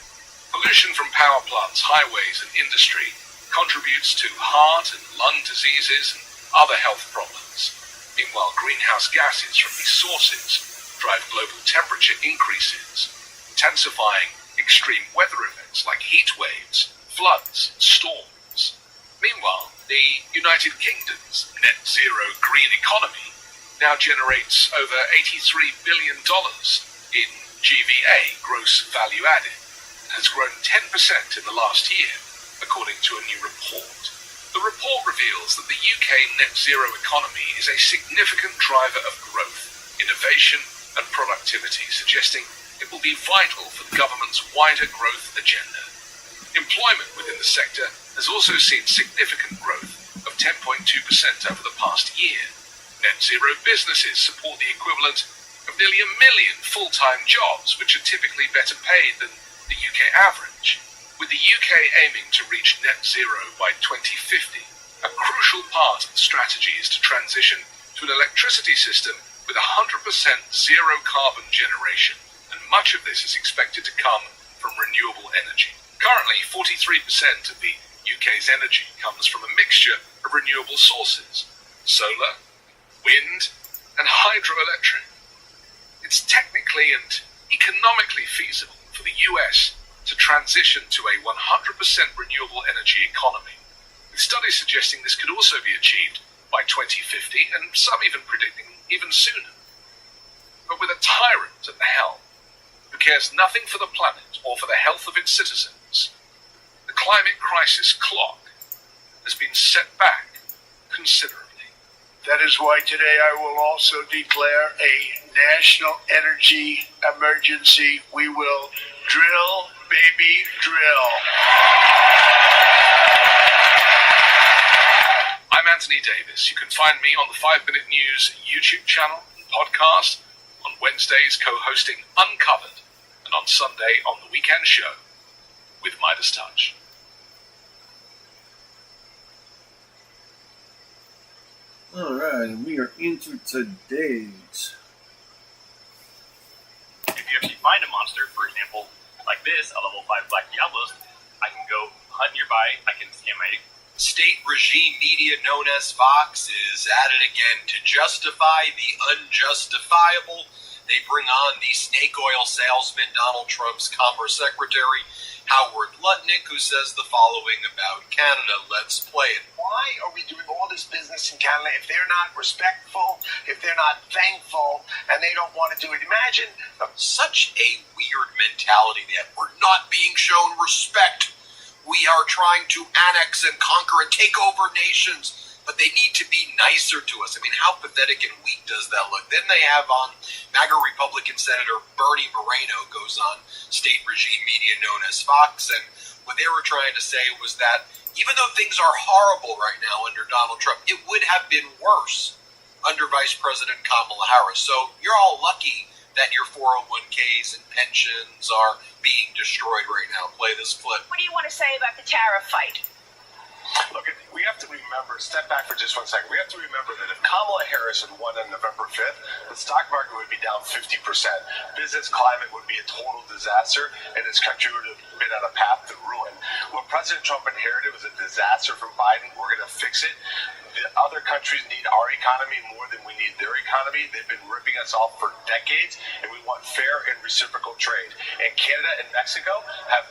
Pollution from power plants, highways, and industry contributes to heart and lung diseases and other health problems, Meanwhile, greenhouse gases from these sources drive global temperature increases, intensifying extreme weather events like heat waves, floods, and storms. Meanwhile, the United Kingdom's net zero green economy now generates over $83 billion in GVA, gross value added, and has grown 10% in the last year, according to a new report. The report reveals that the UK net zero economy is a significant driver of growth, innovation, and productivity, suggesting it will be vital for the government's wider growth agenda. Employment within the sector has also seen significant growth of 10.2% over the past year. Net zero businesses support the equivalent of nearly 1 million full-time jobs, which are typically better paid than the UK average. With the UK aiming to reach net zero by 2050, a crucial part of the strategy is to transition to an electricity system with 100% zero carbon generation, and much of this is expected to come from renewable energy. Currently, 43% of the UK's energy comes from a mixture of renewable sources: solar, wind, and hydroelectric. It's technically and economically feasible for the US to transition to a 100% renewable energy economy, with studies suggesting this could also be achieved by 2050, and some even predicting even sooner. But with a tyrant at the helm, who cares nothing for the planet or for the health of its citizens, the climate crisis clock has been set back considerably. That is why today I will also declare a national energy emergency. We will drill, baby, drill. I'm Anthony Davis. You can find me on the 5 Minute News YouTube channel and podcast, on Wednesdays co-hosting Uncovered, and on Sunday on The Weekend Show with Midas Touch. Alright, we are into today's. If you actually find a monster, for example, like this, a level 5 Black Diablos, I can go hunt nearby, I can scan my... State regime media known as Fox is at it again to justify the unjustifiable. They bring on the snake oil salesman, Donald Trump's Commerce Secretary, Howard Lutnick, who says the following about Canada. Let's play it. Why are we doing all this business in Canada if they're not respectful, if they're not thankful, and they don't want to do it? Imagine such a weird mentality that we're not being shown respect. We are trying to annex and conquer and take over nations, but they need to be nicer to us. I mean, how pathetic and weak does that look? Then they have on MAGA Republican Senator Bernie Moreno goes on state regime media known as Fox, and what they were trying to say was that even though things are horrible right now under Donald Trump, it would have been worse under Vice President Kamala Harris. So you're all lucky that your 401ks and pensions are being destroyed right now. Play this clip. What do you want to say about the tariff fight? Look, we have to remember, step back for just 1 second. We have to remember that if Kamala Harris had won on November 5th, the stock market would be down 50%. Business climate would be a total disaster, and this country would have been on a path to ruin. What President Trump inherited was a disaster from Biden. We're going to fix it. The other countries need our economy more than we need their economy. They've been ripping us off for decades, and we want fair and reciprocal trade. And Canada and Mexico have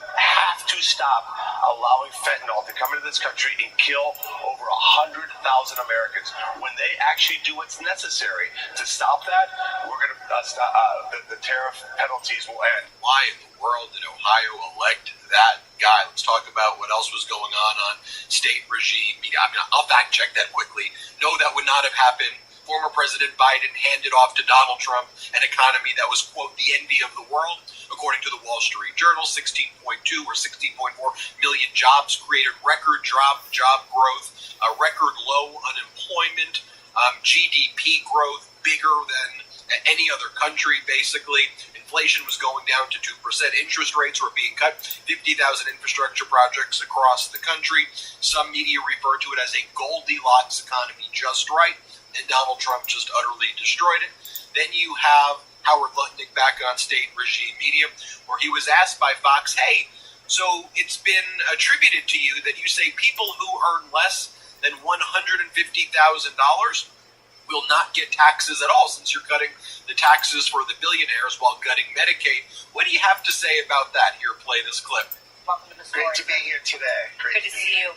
to stop allowing fentanyl to come into this country and kill over 100,000 Americans. When they actually do what's necessary to stop that, we're going to the tariff penalties will end. Why in the world did Ohio elect that guy? Let's talk about what else was going on state regime. I mean, I'll fact check that quickly. No, that would not have happened. Former President Biden handed off to Donald Trump an economy that was, quote, the envy of the world. According to the Wall Street Journal, 16.2 or 16.4 million jobs created, record job growth, record low unemployment, GDP growth bigger than any other country, basically. Inflation was going down to 2%. Interest rates were being cut. 50,000 infrastructure projects across the country. Some media refer to it as a Goldilocks economy, just right. And Donald Trump just utterly destroyed it. Then you have Howard Lutnick back on state regime media, where he was asked by Fox, hey, so it's been attributed to you that you say people who earn less than $150,000, will not get taxes at all since you're cutting the taxes for the billionaires while gutting Medicaid. What do you have to say about that? Here, play this clip. Welcome to the story. Great to be here today. Good to see you.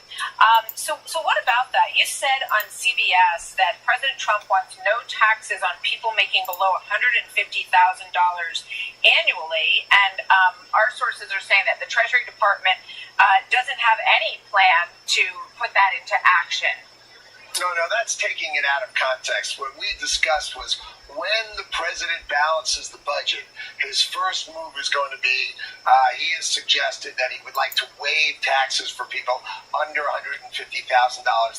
So what about that? You said on CBS that President Trump wants no taxes on people making below $150,000 annually, and our sources are saying that the Treasury Department doesn't have any plan to put that into action. No, that's taking it out of context. What we discussed was when the president balances the budget, his first move is going to be, he has suggested that he would like to waive taxes for people under $150,000.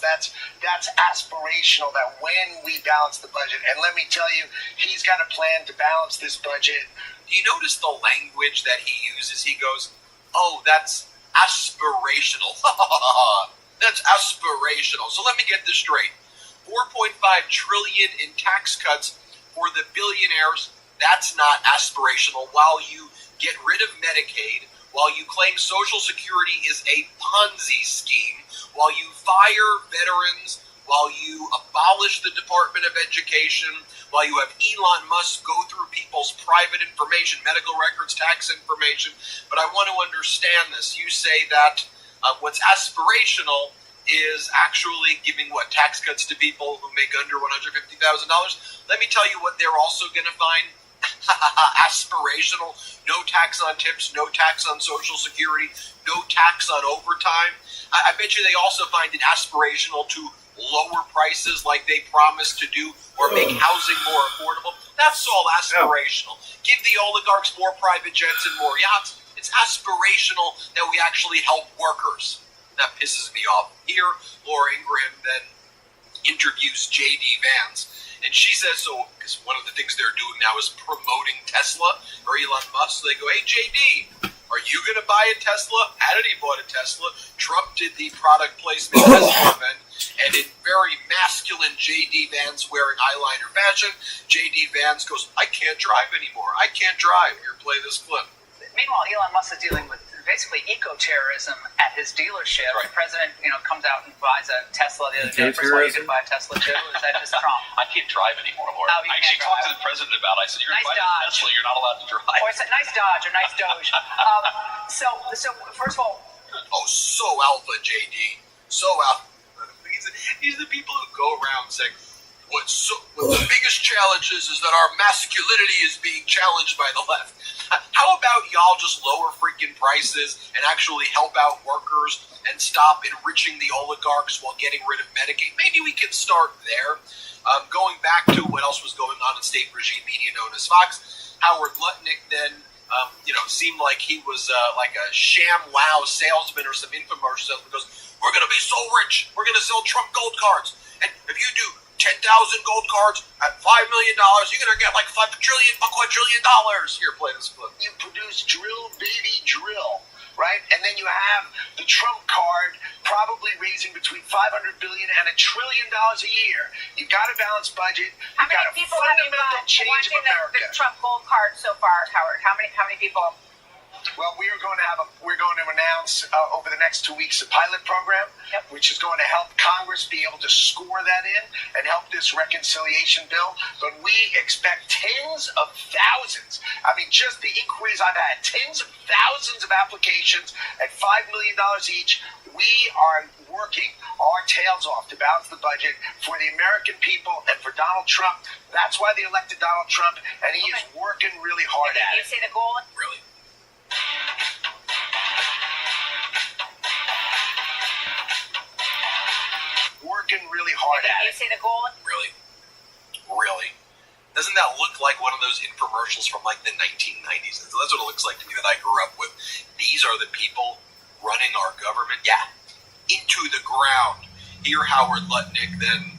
That's aspirational, that when we balance the budget, and let me tell you, he's got a plan to balance this budget. Do you notice the language that he uses? He goes, oh, that's aspirational. That's aspirational. So let me get this straight. $4.5 trillion in tax cuts for the billionaires. That's not aspirational. While you get rid of Medicaid, while you claim Social Security is a Ponzi scheme, while you fire veterans, while you abolish the Department of Education, while you have Elon Musk go through people's private information, medical records, tax information. But I want to understand this. You say that what's aspirational is actually giving tax cuts to people who make under $150,000. Let me tell you what they're also going to find aspirational. No tax on tips, no tax on Social Security, no tax on overtime. I bet you they also find it aspirational to lower prices like they promised to do or make housing more affordable. That's all aspirational. Give the oligarchs more private jets and more yachts. It's aspirational that we actually help workers. That pisses me off. Here, Laura Ingraham then interviews J.D. Vance, and she says, so, because one of the things they're doing now is promoting Tesla or Elon Musk. So they go, hey, J.D., are you going to buy a Tesla? Hannity bought a Tesla. Trump did the product placement Tesla event, and in very masculine J.D. Vance wearing eyeliner fashion, J.D. Vance goes, I can't drive anymore. I can't drive. Here, play this clip. Meanwhile, Elon Musk is dealing with basically eco-terrorism at his dealership. Right. The president, comes out and buys a Tesla the other day. First of all, you could buy a Tesla too. Is that just Trump? I can't drive anymore, Laura. Oh, I actually talked to the president about it. I said, you're nice invited to Tesla, you're not allowed to drive. Or it's a nice Dodge or nice Doge. So first of all... Oh, so alpha, JD. So alpha. These are the people who go around saying, what the biggest challenge is that our masculinity is being challenged by the left. How about y'all just lower freaking prices and actually help out workers and stop enriching the oligarchs while getting rid of Medicaid? Maybe we can start there. Going back to what else was going on in state regime media known as Fox, Howard Lutnick then seemed like he was like a sham wow salesman or some infomercial salesman because we're going to be so rich, we're going to sell Trump gold cards. And if you do 10,000 gold cards at $5 million, you're going to get like $5 quadrillion. Here, play this clip. You produce drill, baby, drill, right? And then you have the Trump card probably raising between $500 billion and $1 trillion a year. You've got a balanced budget. How many people have you got watching the Trump gold card so far, Howard? How many people? Well, we're going to announce over the next 2 weeks a pilot program, which is going to help Congress be able to score that in and help this reconciliation bill. But we expect tens of thousands. I mean, just the inquiries I've had, tens of thousands of applications at $5 million each. We are working our tails off to balance the budget for the American people and for Donald Trump. That's why they elected Donald Trump, and he is working really hard at it. You say the goal? Really? Working really hard at it. You say the goal? Really? Doesn't that look like one of those infomercials from like the 1990s? That's what it looks like to me that I grew up with. These are the people running our government. Yeah, into the ground. Here, Howard Lutnick then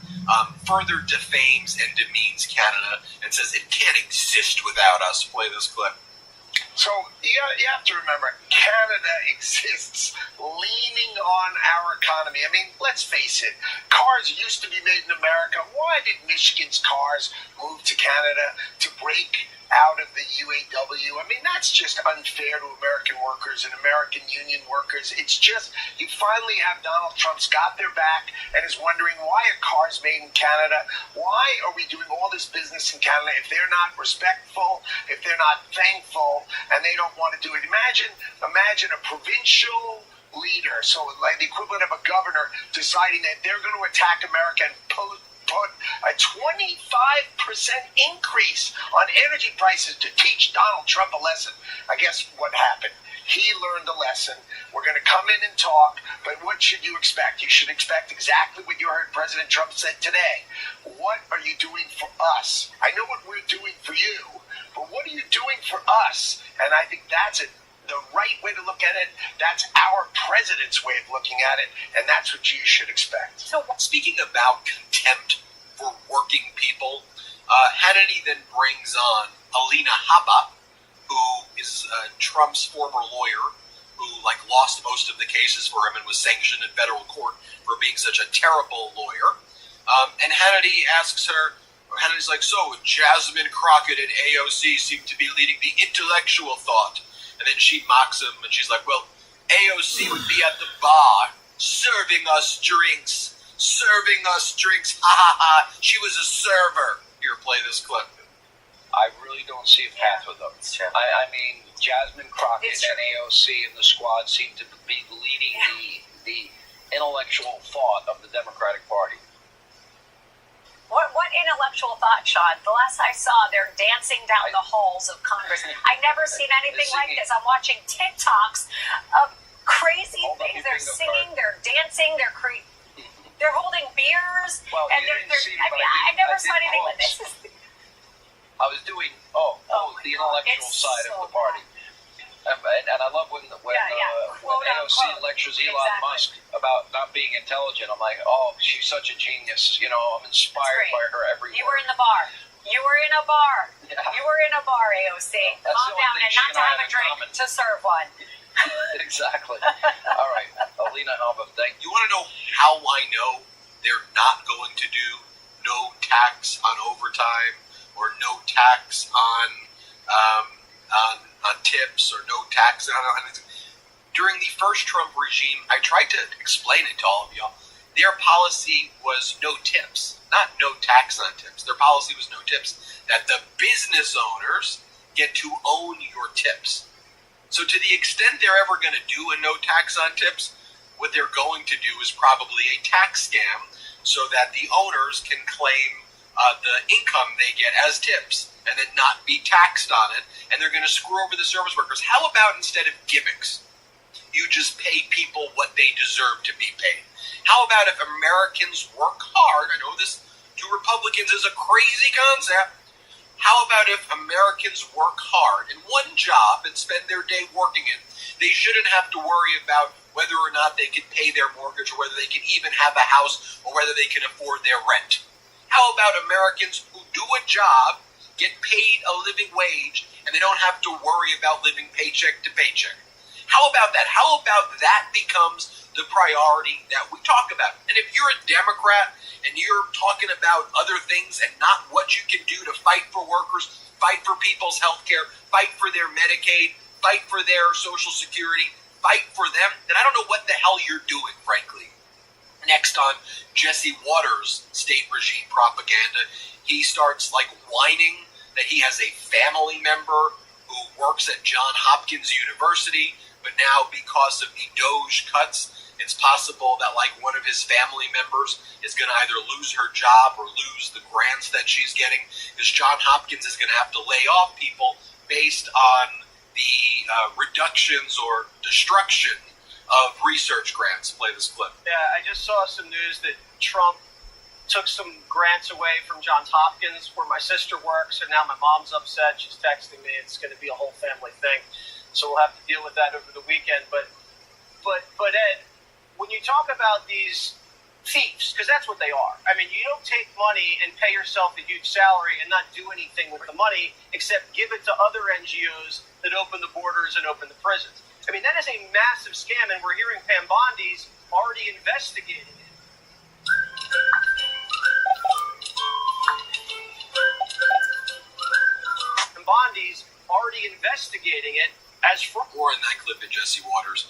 further defames and demeans Canada and says it can't exist without us. Play this clip. So you have to remember, Canada exists leaning on our economy. I mean, let's face it, cars used to be made in America. Why did Michigan's cars move to Canada? To break out of the UAW. I mean, that's just unfair to American workers and American union workers. It's just, you finally have Donald Trump's got their back and is wondering why are cars made in Canada? Why are we doing all this business in Canada if they're not respectful, if they're not thankful, and they don't want to do it? Imagine a provincial leader, so like the equivalent of a governor, deciding that they're going to attack America and put a 25% increase on energy prices to teach Donald Trump a lesson. I guess what happened? He learned a lesson. We're going to come in and talk, but what should you expect? You should expect exactly what you heard President Trump said today. What are you doing for us? I know what we're doing for you, but what are you doing for us? And I think that's it. The right way to look at it, that's our president's way of looking at it, and that's what you should expect. So, speaking about contempt for working people, Hannity then brings on Alina Habba, who is Trump's former lawyer, who lost most of the cases for him and was sanctioned in federal court for being such a terrible lawyer. And Hannity asks her, Hannity's like, so Jasmine Crockett and AOC seem to be leading the intellectual thought. And then she mocks him, and she's like, well, AOC would be at the bar serving us drinks, ha ha ha. She was a server. Here, play this clip. I really don't see a path with them. I mean, Jasmine Crockett and AOC and the squad seem to be leading the intellectual thought of the Democratic Party. What intellectual thought, Sean? The last I saw, they're dancing down the halls of Congress. I've never seen anything like this. I'm watching TikToks of crazy things. They're singing, they're dancing, they're holding beers, and I never saw anything like this. I was doing the intellectual side of the party. And I love when AOC lectures Elon Musk about not being intelligent. I'm like, oh, she's such a genius. You know, I'm inspired by her every word. You were in the bar. You were in a bar. Yeah. You were in a bar, AOC. Calm down and not to have a drink, to serve one. Exactly. All right, Alina Habba, thank you. You want to know how I know they're not going to do no tax on overtime or no tax on tips or no tax on anything? During the first Trump regime, I tried to explain it to all of y'all. Their policy was no tips, not no tax on tips. Their policy was no tips, that the business owners get to own your tips. So to the extent they're ever going to do a no tax on tips, what they're going to do is probably a tax scam so that the owners can claim the income they get as tips and then not be taxed on it, and they're going to screw over the service workers. How about instead of gimmicks, you just pay people what they deserve to be paid? How about if Americans work hard? I know this to Republicans is a crazy concept. How about if Americans work hard in one job and spend their day working it? They shouldn't have to worry about whether or not they can pay their mortgage or whether they can even have a house or whether they can afford their rent. How about Americans who do a job, get paid a living wage, and they don't have to worry about living paycheck to paycheck? How about that? How about that becomes the priority that we talk about? And if you're a Democrat and you're talking about other things and not what you can do to fight for workers, fight for people's health care, fight for their Medicaid, fight for their Social Security, fight for them, then I don't know what the hell you're doing, frankly. Next on Jesse Waters' state regime propaganda, he starts whining that he has a family member who works at Johns Hopkins University, but now because of the DOJ cuts, it's possible that one of his family members is going to either lose her job or lose the grants that she's getting, because Johns Hopkins is going to have to lay off people based on the reductions or destruction of research grants. Play this clip. Yeah, I just saw some news that Trump took some grants away from Johns Hopkins, where my sister works, and now my mom's upset. She's texting me. It's going to be a whole family thing, so we'll have to deal with that over the weekend. But Ed, when you talk about these thieves, because that's what they are. I mean, you don't take money and pay yourself a huge salary and not do anything with the money except give it to other NGOs that open the borders and open the prisons. I mean, that is a massive scam, and we're hearing Pam Bondi's already investigating it. Pam investigating it as fraud. More in that clip in Jesse Waters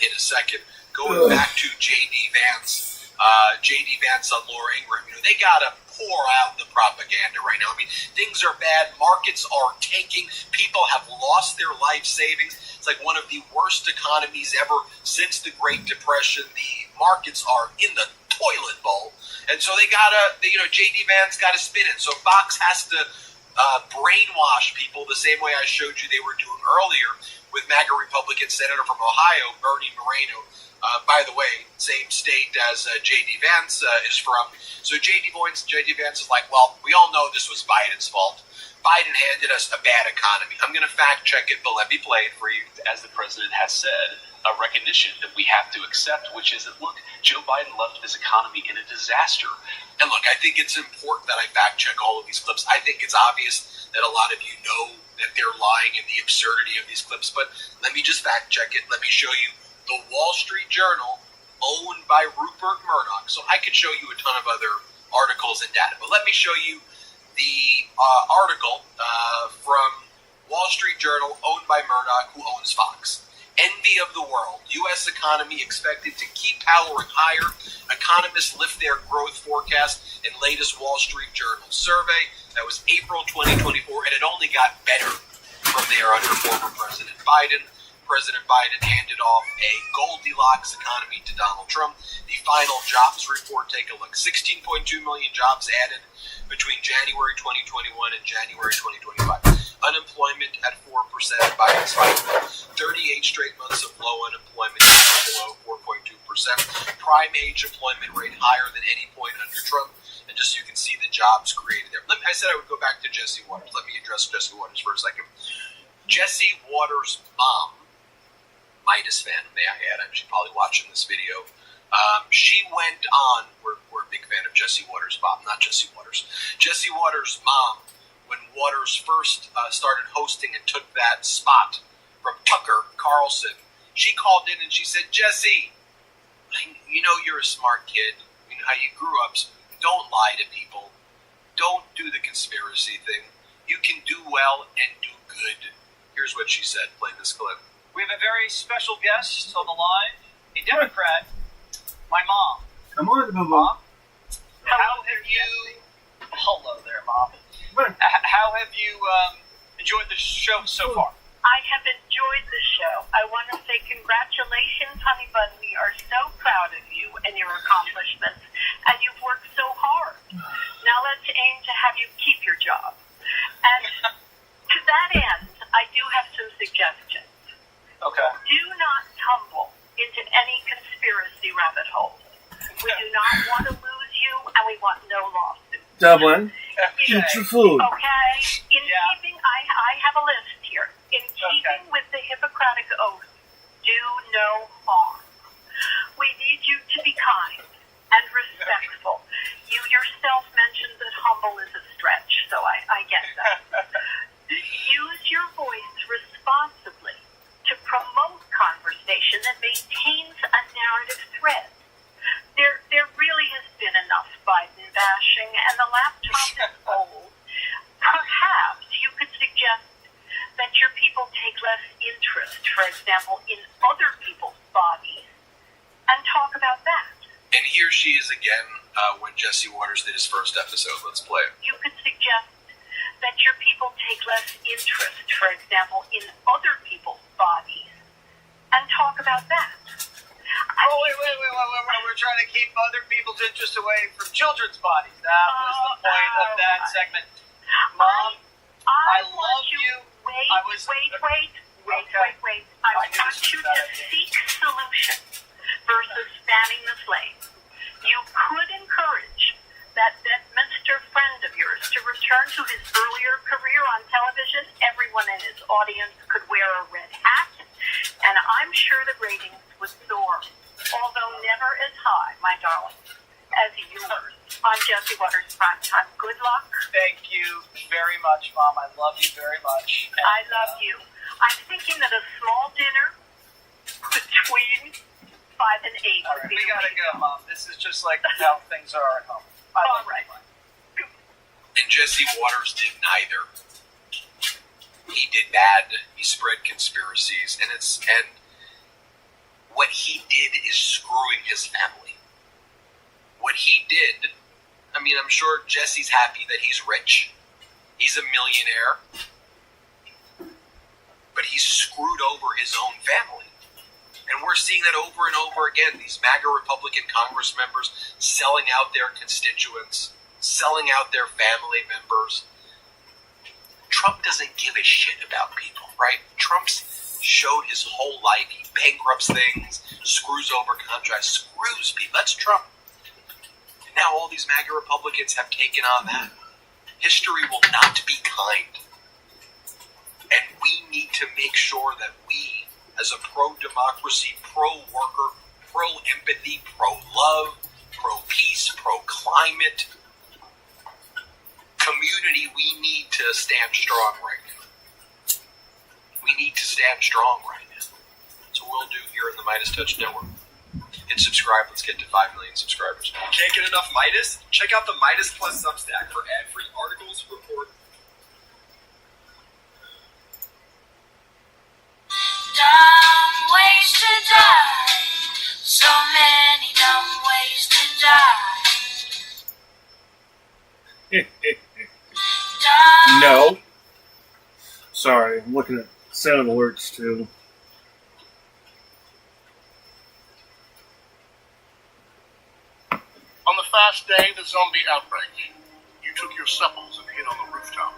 in a second. Going back to J.D. Vance. J.D. Vance on Laura Ingraham. They got to pour out the propaganda right now. I mean, things are bad. Markets are tanking. People have lost their life savings. It's like one of the worst economies ever since the Great Depression. The markets are in the toilet bowl. And so they got to, J.D. Vance got to spin it. So Fox has to brainwash people the same way I showed you they were doing earlier with MAGA Republican Senator from Ohio, Bernie Moreno. By the way, same state as J.D. Vance is from. So J.D. Vance is like, well, we all know this was Biden's fault. Biden handed us a bad economy. I'm going to fact check it, but let me play it for you. As the president has said, a recognition that we have to accept, which is that, look, Joe Biden left this economy in a disaster. And look, I think it's important that I fact check all of these clips. I think it's obvious that a lot of you know that they're lying in the absurdity of these clips, but let me just fact check it. Let me show you the Wall Street Journal, owned by Rupert Murdoch. So I could show you a ton of other articles and data, but let me show you the article from Wall Street Journal, owned by Murdoch, who owns Fox. Envy of the world. U.S. economy expected to keep powering higher. Economists lift their growth forecast in latest Wall Street Journal survey. That was April 2024, and it only got better from there under former President Biden. President Biden handed off a Goldilocks economy to Donald Trump. The final jobs report, take a look. 16.2 million jobs added between January 2021 and January 2025. Unemployment at 4%, Biden's 5%. 38 straight months of low unemployment, below 4.2%. Prime age employment rate higher than any point under Trump. And just so you can see the jobs created there. I said I would go back to Jesse Waters. Let me address Jesse Waters for a second. Jesse Waters' mom, Midas fan, may I add, she's probably watching this video. She went on, we're a big fan of Jesse Waters' mom, not Jesse Waters. Jesse Waters' mom, when Waters first started hosting and took that spot from Tucker Carlson, she called in and she said, Jesse, you know you're a smart kid. You know how you grew up. So don't lie to people. Don't do the conspiracy thing. You can do well and do good. Here's what she said. Play this clip. We have a very special guest on the line, a Democrat, my mom. Come on, Mom. How have you... Hello there, Mom. How have you enjoyed the show so far? I have enjoyed the show. I want to say congratulations, honey bun. We are so proud of you and your accomplishments, and you've worked so hard. Now let's aim to have you keep your job. And to that end, I do have some suggestions. Okay. Do not tumble into any conspiracy rabbit hole. We do not want to lose you, and we want no lawsuits. Dublin, eat your food. Okay? In keeping, I have a list here. In keeping with the Hippocratic Oath, do no harm. We need you to be kind and respectful. You yourself mentioned that humble is a stretch, so I get that. Use your voice responsibly to promote conversation that maintains a narrative thread. There really has been enough Biden bashing, and the laptop is old. Perhaps you could suggest that your people take less interest, for example, in other people's bodies, and talk about that. And here she is again when Jesse Waters did his first episode. Let's play it. You could suggest that your people take less interest, for example, in other people's bodies, and talk about that. Oh, wait. We're trying to keep other people's interest away from children's bodies. That was the point of that segment. Mom, I love you. Wait. I want you to seek solutions versus fanning the flame. You could encourage that Bedminster friend of yours to return to his earlier career on television. Everyone in his audience could wear a red hat, and I'm sure the ratings would soar, although never as high, my darling, as yours on Jesse Waters Primetime. Good luck. Thank you very much, Mom. I love you very much. And I love you. I'm thinking that a small dinner between 5 and 8. All right, we gotta go, Mom. This is just like how things are at home. All right. And Jesse Waters did neither. He did bad He spread conspiracies, and what he did is screwing his family. What he did, I mean, I'm sure Jesse's happy that he's rich. He's a millionaire. But he screwed over his own family. And we're seeing that over and over again. These MAGA Republican Congress members selling out their constituents, selling out their family members. Trump doesn't give a shit about people, right? Trump's showed his whole life. He bankrupts things, screws over contracts, screws people. That's Trump. And now all these MAGA Republicans have taken on that. History will not be kind. And we need to make sure that we, as a pro-democracy, pro-worker, pro-empathy, pro-love, pro-peace, pro-climate community, we need to stand strong right now. We need to stand strong right now. That's what we'll do here in the Midas Touch Network. Hit subscribe. Let's get to 5 million subscribers. Can't get enough Midas? Check out the Midas Plus Substack for ad-free articles, reports. Dumb ways to die. So many dumb ways to die. No. Sorry, I'm looking at sound alerts too. On the fast day of the zombie outbreak, you took your supples and hid on the rooftop,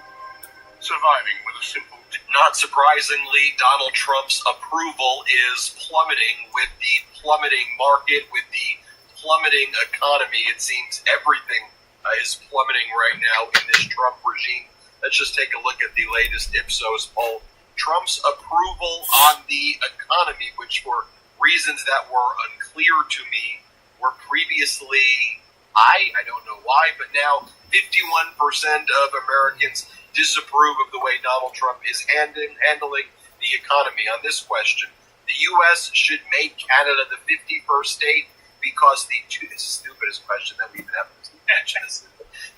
surviving with a simple... Not surprisingly, Donald Trump's approval is plummeting with the plummeting market, with the plummeting economy. It seems everything is plummeting right now in this Trump regime. Let's just take a look at the latest Ipsos poll. Trump's approval on the economy, which for reasons that were unclear to me, were previously high. I don't know why, but now 51% of Americans disapprove of the way Donald Trump is handling the economy. On this question, the U.S. should make Canada the 51st state because the stupidest question that we've ever mentioned is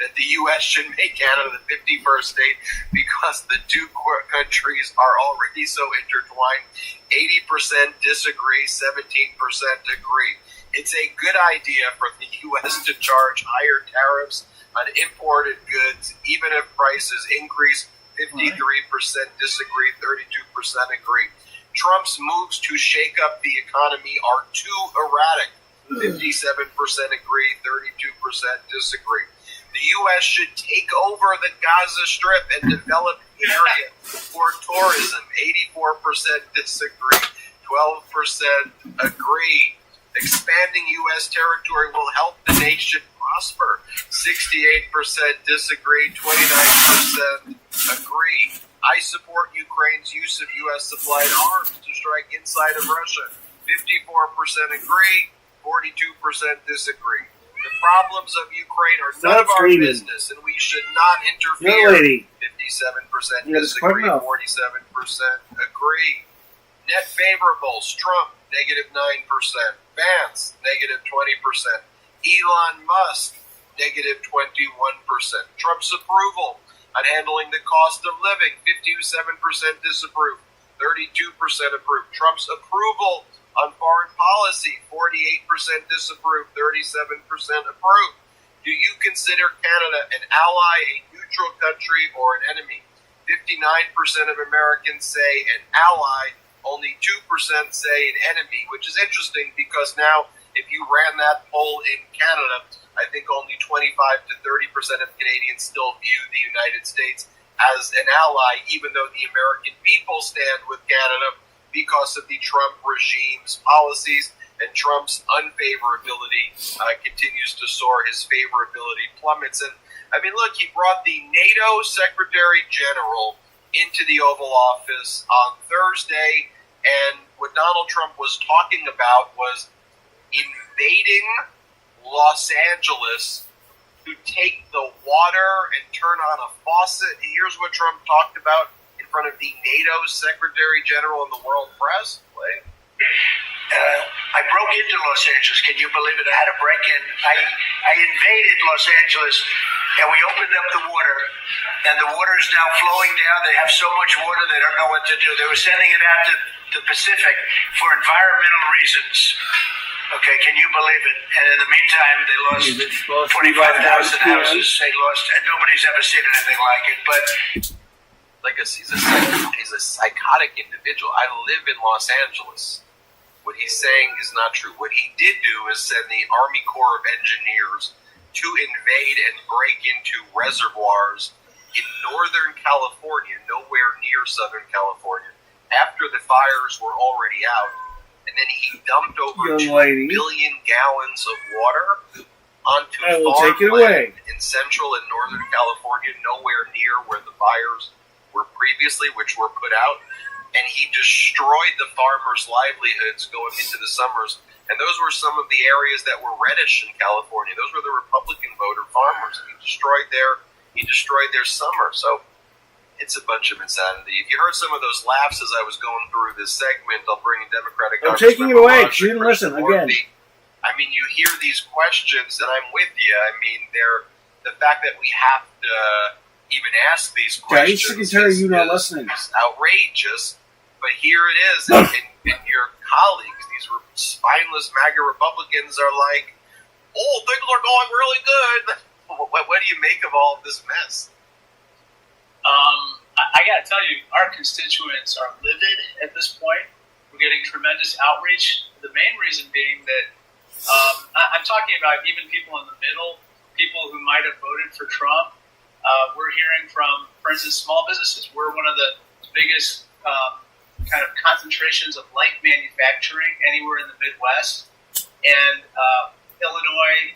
that the U.S. should make Canada the 51st state because the two countries are already so intertwined. 80% disagree, 17% agree. It's a good idea for the U.S. to charge higher tariffs on imported goods, even if prices increase. 53% disagree, 32% agree. Trump's moves to shake up the economy are too erratic. 57% agree, 32% disagree. The U.S. should take over the Gaza Strip and develop the area for tourism. 84% disagree, 12% agree. Expanding U.S. territory will help the nation prosper. 68% disagree, 29% agree. I support Ukraine's use of U.S.-supplied arms to strike inside of Russia. 54% agree, 42% disagree. The problems of Ukraine are none of our business, and we should not interfere. 57% disagree, 47% agree. Net favorables, Trump, -9%. Vance, -20%. Elon Musk, -21%. Trump's approval on handling the cost of living, 57% disapprove, 32% approve. Trump's approval on foreign policy, 48% disapprove, 37% approve. Do you consider Canada an ally, a neutral country, or an enemy? 59% of Americans say an ally. Only 2% say an enemy, which is interesting because now, if you ran that poll in Canada, I think only 25 to 30% of Canadians still view the United States as an ally, even though the American people stand with Canada because of the Trump regime's policies, and Trump's unfavorability continues to soar. His favorability plummets. And I mean, look, he brought the NATO Secretary General into the Oval Office on Thursday, and what Donald Trump was talking about was invading Los Angeles to take the water and turn on a faucet. Here's what Trump talked about in front of the NATO Secretary General and the world press. Play. I broke into Los Angeles. Can you believe it? I had a break-in. I invaded Los Angeles and we opened up the water, and the water is now flowing down. They have so much water they don't know what to do. They were sending it out to the Pacific for environmental reasons. Okay, can you believe it? And in the meantime, they lost 25,000 houses. They lost, and nobody's ever seen anything like it. But he's a psychotic individual. I live in Los Angeles. What he's saying is not true. What he did do is send the Army Corps of Engineers to invade and break into reservoirs in Northern California, nowhere near Southern California, after the fires were already out. And then he dumped over 2 billion gallons of water onto farmland in Central and Northern California, nowhere near where the fires were previously, which were put out. And he destroyed the farmers' livelihoods going into the summers. And those were some of the areas that were reddish in California. Those were the Republican voter farmers. And he destroyed their summer. So it's a bunch of insanity. If you heard some of those laughs as I was going through this segment, I'll bring in Democratic I'm taking it away. You didn't listen again. I mean, you hear these questions, and I'm with you. I mean, the fact that we have to even ask these questions is outrageous. But here it is, and your colleagues, these spineless MAGA Republicans, are like, "Oh, things are going really good." What do you make of all of this mess? I got to tell you, our constituents are livid at this point. We're getting tremendous outreach. The main reason being that I'm talking about even people in the middle, people who might have voted for Trump. We're hearing from, for instance, small businesses. We're one of the biggest kind of concentrations of light manufacturing anywhere in the Midwest. And Illinois'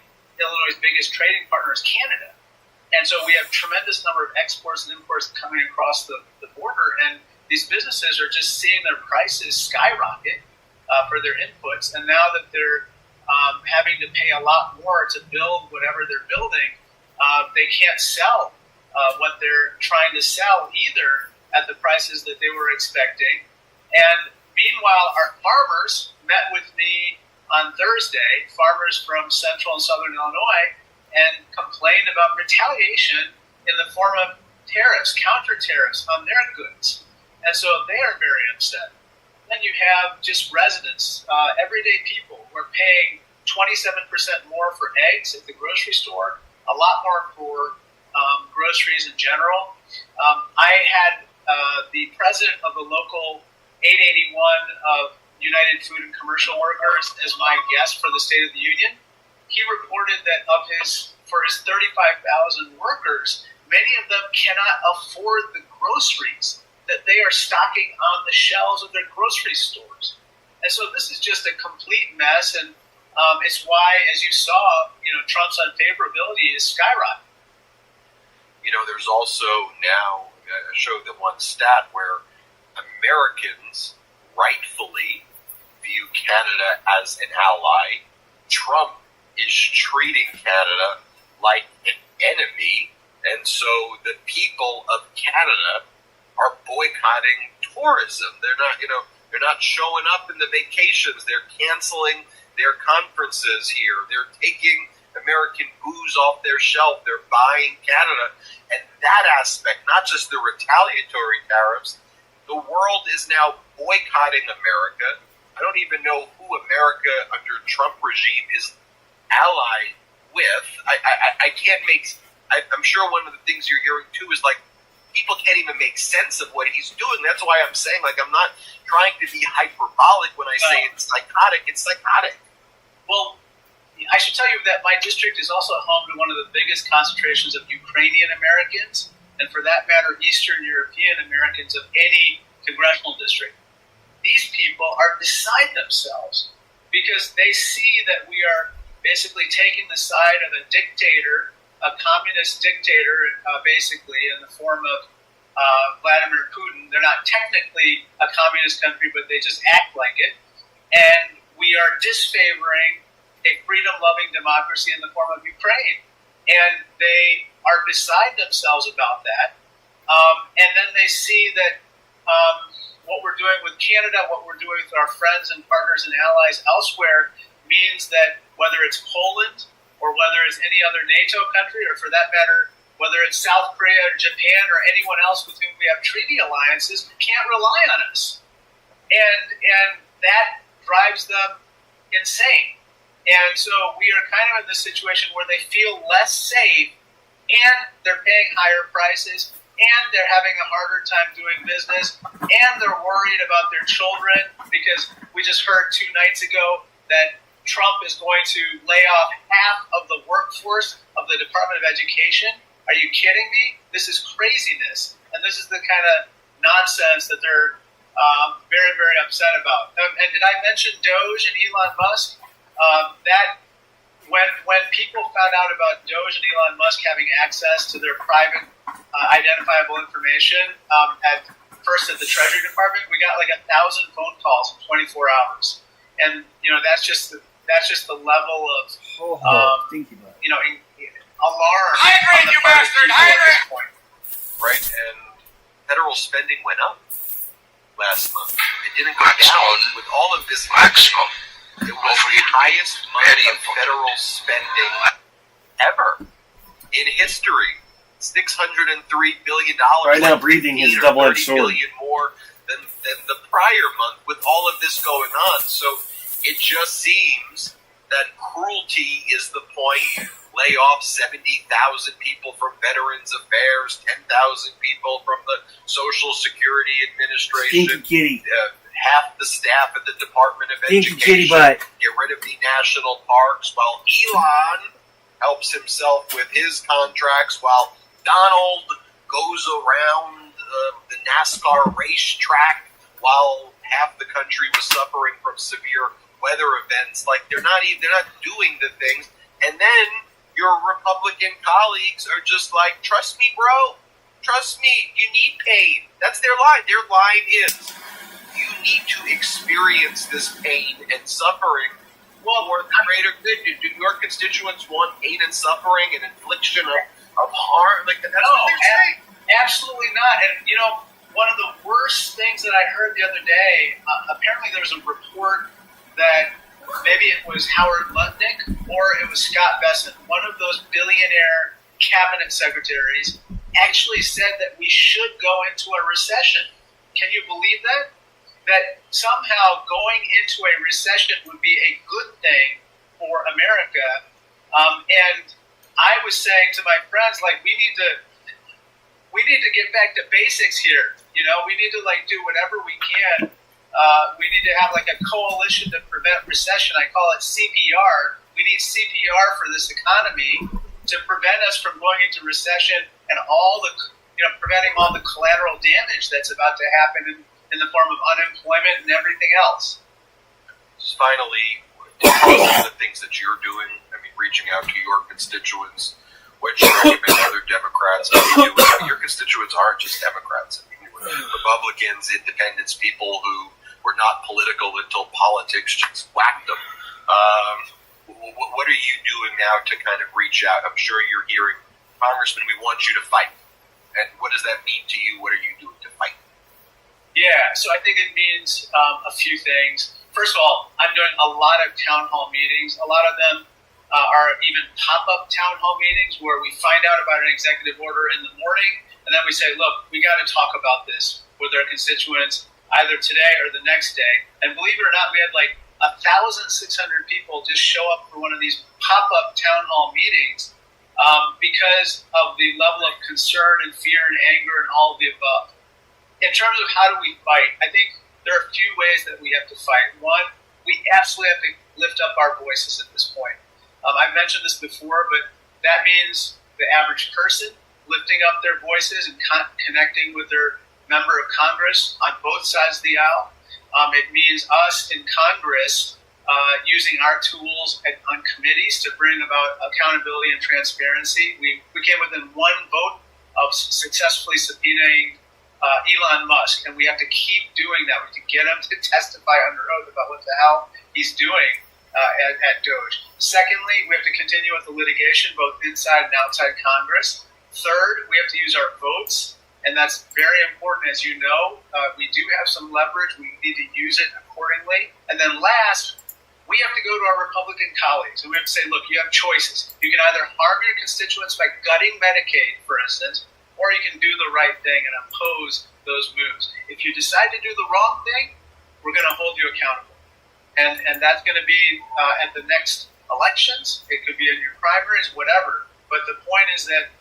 biggest trading partner is Canada. And so we have tremendous number of exports and imports coming across the border, and these businesses are just seeing their prices skyrocket for their inputs. And now that they're having to pay a lot more to build whatever they're building, they can't sell what they're trying to sell either at the prices that they were expecting. And meanwhile, our farmers met with me on Thursday, farmers from central and southern Illinois, and complained about retaliation in the form of tariffs, counter tariffs on their goods. And so they are very upset. Then you have just residents, everyday people who are paying 27% more for eggs at the grocery store, a lot more for groceries in general. I had the president of the local 881 of United Food and Commercial Workers as my guest for the State of the Union. He reported that for his 35,000 workers, many of them cannot afford the groceries that they are stocking on the shelves of their grocery stores. And so this is just a complete mess, and it's why, as you saw, Trump's unfavorability is skyrocketing. There's also now, I showed them one stat where Americans rightfully view Canada as an ally. Trump is treating Canada like an enemy, and so the people of Canada are boycotting tourism. They're not showing up in the vacations. They're canceling their conferences here. They're taking American booze off their shelf. They're buying Canada. And that aspect, not just the retaliatory tariffs, the world is now boycotting America. I don't even know who America under Trump regime is allied with. I can't make. I'm sure one of the things you're hearing too is like people can't even make sense of what he's doing. That's why I'm saying I'm not trying to be hyperbolic when I say it's psychotic. It's psychotic. Well, I should tell you that my district is also home to one of the biggest concentrations of Ukrainian Americans, and for that matter, Eastern European Americans of any congressional district. These people are beside themselves because they see that we are basically taking the side of a dictator, a communist dictator, basically in the form of Vladimir Putin. They're not technically a communist country, but they just act like it. And we are disfavoring a freedom-loving democracy in the form of Ukraine. And they are beside themselves about that. And then they see that what we're doing with Canada, what we're doing with our friends and partners and allies elsewhere, means that whether it's Poland or whether it's any other NATO country, or for that matter, whether it's South Korea or Japan or anyone else with whom we have treaty alliances, can't rely on us. And that drives them insane. And so we are kind of in this situation where they feel less safe, and they're paying higher prices, and they're having a harder time doing business, and they're worried about their children, because we just heard 2 nights ago that Trump is going to lay off half of the workforce of the Department of Education. Are you kidding me? This is craziness. And this is the kind of nonsense that they're very, very upset about. And did I mention Doge and Elon Musk? That when people found out about Doge and Elon Musk having access to their private identifiable information at the Treasury Department, we got like 1,000 phone calls in 24 hours. And that's just the level of alarm. Hydrate, you bastard! Hydrate! Right, and federal spending went up last month. It didn't go down. With all of this maximum, it was the highest month of federal spending ever in history. $603 billion. Right now, breathing is a double-edged sword. $30 billion more than the prior month with all of this going on. So it just seems that cruelty is the point. Lay off 70,000 people from Veterans Affairs, 10,000 people from the Social Security Administration, half the staff at the Department of Education, get rid of the national parks, while Elon helps himself with his contracts, while Donald goes around the NASCAR racetrack while half the country was suffering from severe weather events. Like they're not doing the things, and then your Republican colleagues are just like, trust me, bro. Trust me. You need pain. That's their line. Their line is, you need to experience this pain and suffering for the greater good. Do your constituents want pain and suffering and infliction of harm? Like that's what they're saying. Absolutely not. And, one of the worst things that I heard the other day, apparently there was a report that maybe it was Howard Lutnick or it was Scott Bessent, one of those billionaire cabinet secretaries, actually said that we should go into a recession. Can you believe that? That somehow going into a recession would be a good thing for America. And I was saying to my friends, like, we need to get back to basics here. We need to do whatever we can. We need to have a coalition to prevent recession. I call it CPR. We need CPR for this economy to prevent us from going into recession and all the, preventing all the collateral damage that's about to happen in the form of unemployment and everything else. Just finally, the things that you're doing, reaching out to your constituents, what you recommend other Democrats do. Your constituents aren't just Democrats. Republicans, independents, people who were not political until politics just whacked them. What are you doing now to kind of reach out? I'm sure you're hearing, Congressman, we want you to fight. And what does that mean to you? What are you doing to fight? Yeah, so I think it means a few things. First of all, I'm doing a lot of town hall meetings. A lot of them are even pop-up town hall meetings where we find out about an executive order in the morning, and then we say, look, we got to talk about this with our constituents either today or the next day. And believe it or not, we had 1,600 people just show up for one of these pop-up town hall meetings because of the level of concern and fear and anger and all of the above. In terms of how do we fight, I think there are a few ways that we have to fight. One, we absolutely have to lift up our voices at this point. I've mentioned this before, but that means the average person lifting up their voices and connecting with their member of Congress on both sides of the aisle. It means us in Congress using our tools on committees to bring about accountability and transparency. We came within one vote of successfully subpoenaing Elon Musk, and we have to keep doing that. We have to get him to testify under oath about what the hell he's doing at Doge. Secondly, we have to continue with the litigation both inside and outside Congress. Third, we have to use our votes, and that's very important. As you know, we do have some leverage. We need to use it accordingly. And then last, we we have to go to our Republican colleagues and we have to say, look, you have choices. You can either harm your constituents by gutting Medicaid, for instance, or you can do the right thing and oppose those moves. If you decide to do the wrong thing, we're going to hold you accountable. And that's going to be at the next elections. It could be in your primaries, whatever. But the point is that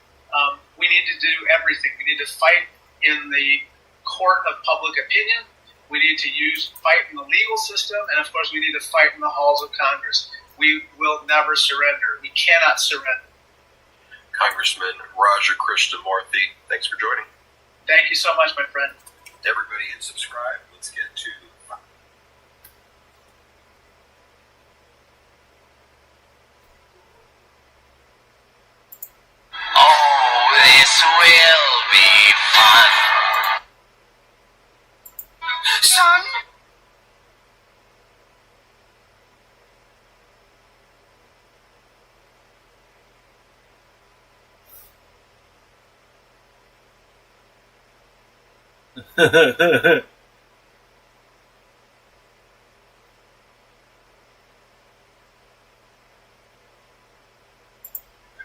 we need to do everything. We need to fight in the court of public opinion. We need to fight in the legal system, and of course we need to fight in the halls of Congress. We will never surrender. We cannot surrender. Congressman Raja Krishnamoorthi, thanks for joining. Thank you so much, my friend. Everybody hit subscribe. Let's get to... Oh, this will be fun. Son?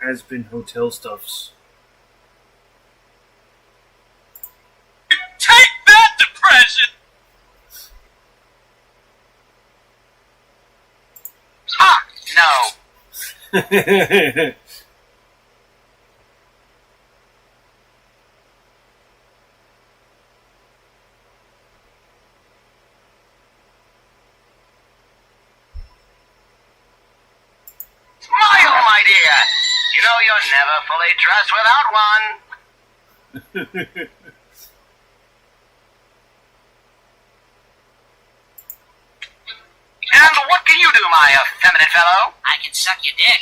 Has been hotel stuffs. Take that, depression! Ha! No. Smile, my dear. You know you're never fully dressed without one. And what can you do, my effeminate fellow? I can suck your dick.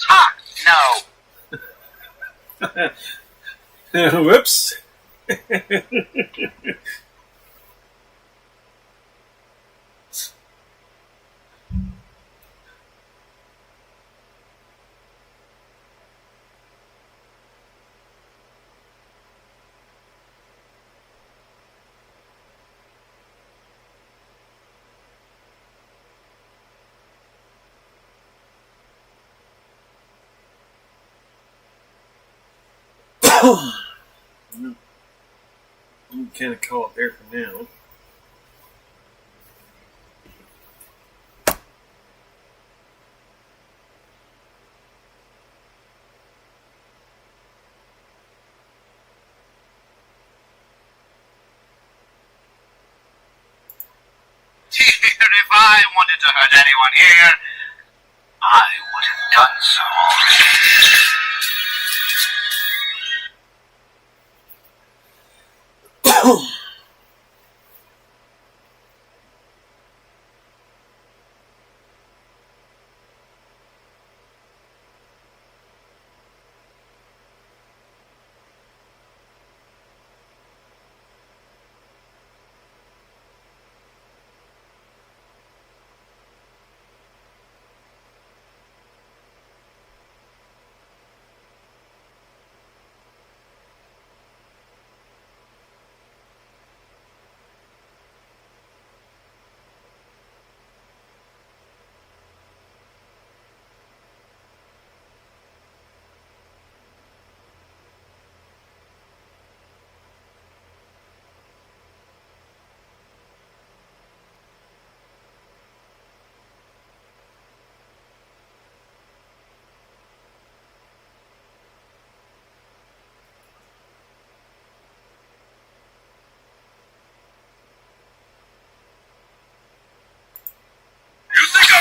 Ah, no. Whoops. I'm kind of caught there for now. If I wanted to hurt anyone here, I would have done so already.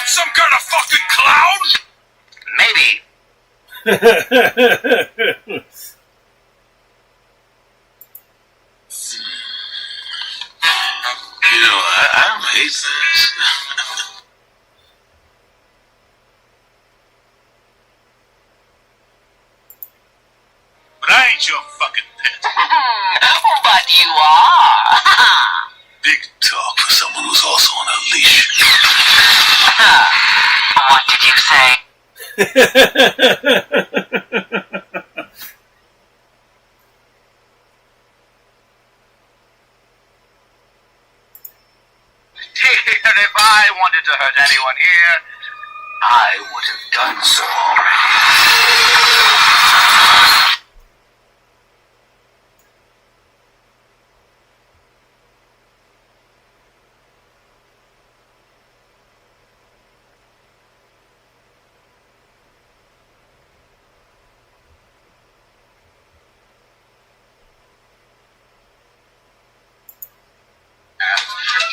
Some kind of fucking clown? Maybe. You know, I don't hate this. But I ain't your fucking pet. But you are. Big talk for someone who's also on a leash. What did you say? If I wanted to hurt anyone here, I would have done so already.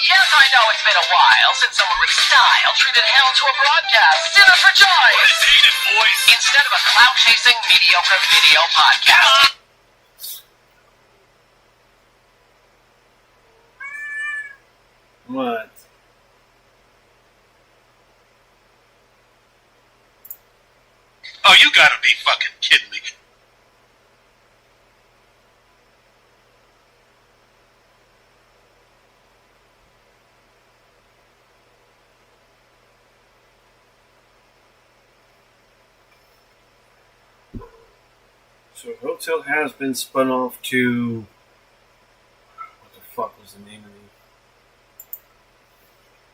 Yes, I know it's been a while since someone with style treated hell to a broadcast. Dinner for joy! What is needed, boys? Instead of a clout-chasing, mediocre video podcast. What? Oh, you gotta be fucking kidding me. So Hotel has been spun off to... What the fuck was the name of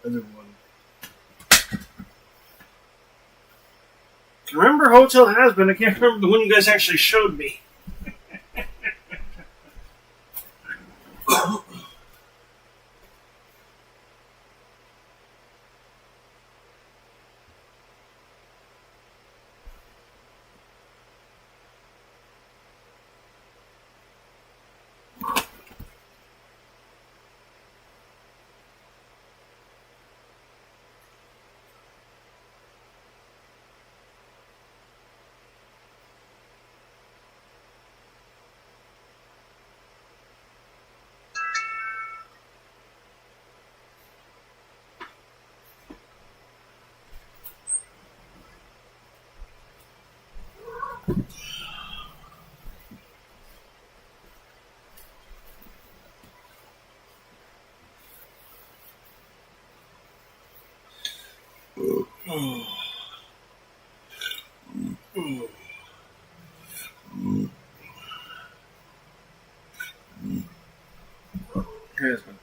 the other one? Remember Hotel Has Been? I can't remember the one you guys actually showed me. Has been.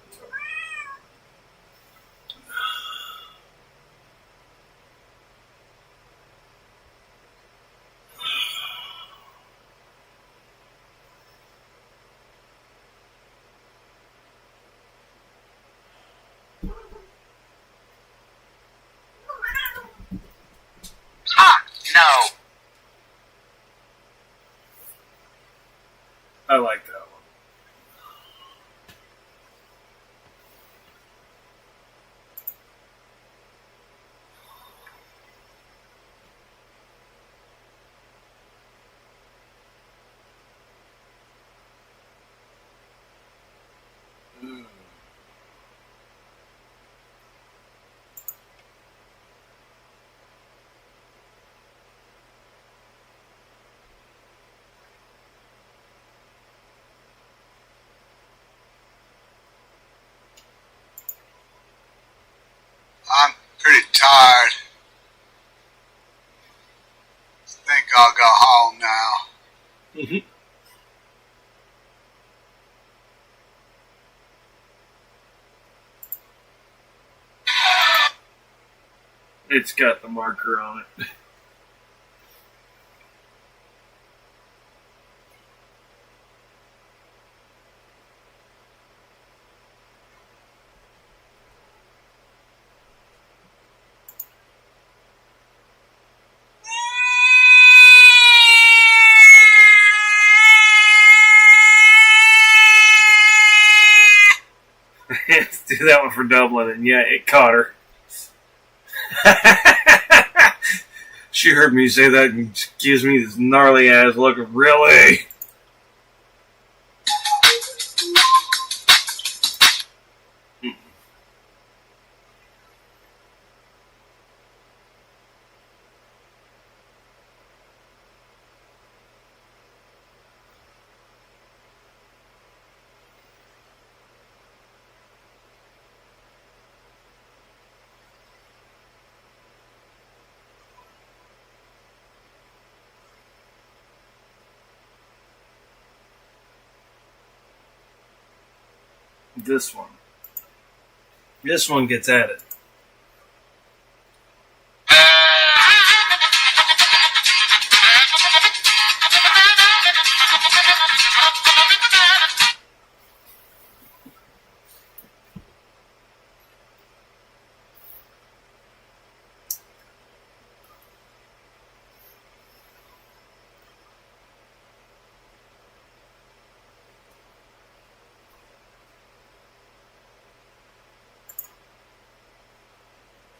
No. I like that one. I'm pretty tired. Think I'll go home now. Mm-hmm. It's got the marker on it. Let's do that one for Dublin, and yeah, it caught her. She heard me say that and gives me this gnarly ass look of really. This one. This one gets at it.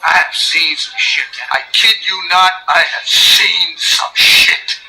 I have seen some shit. I kid you not, I have seen some shit.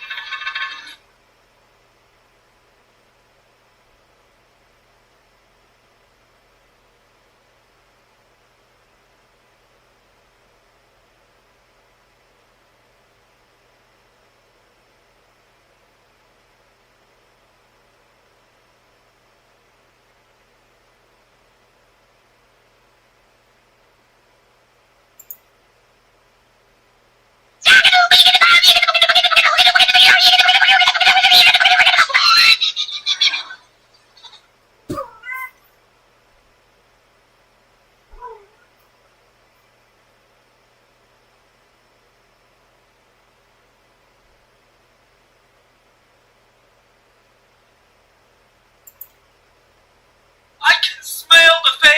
I can smell the failure.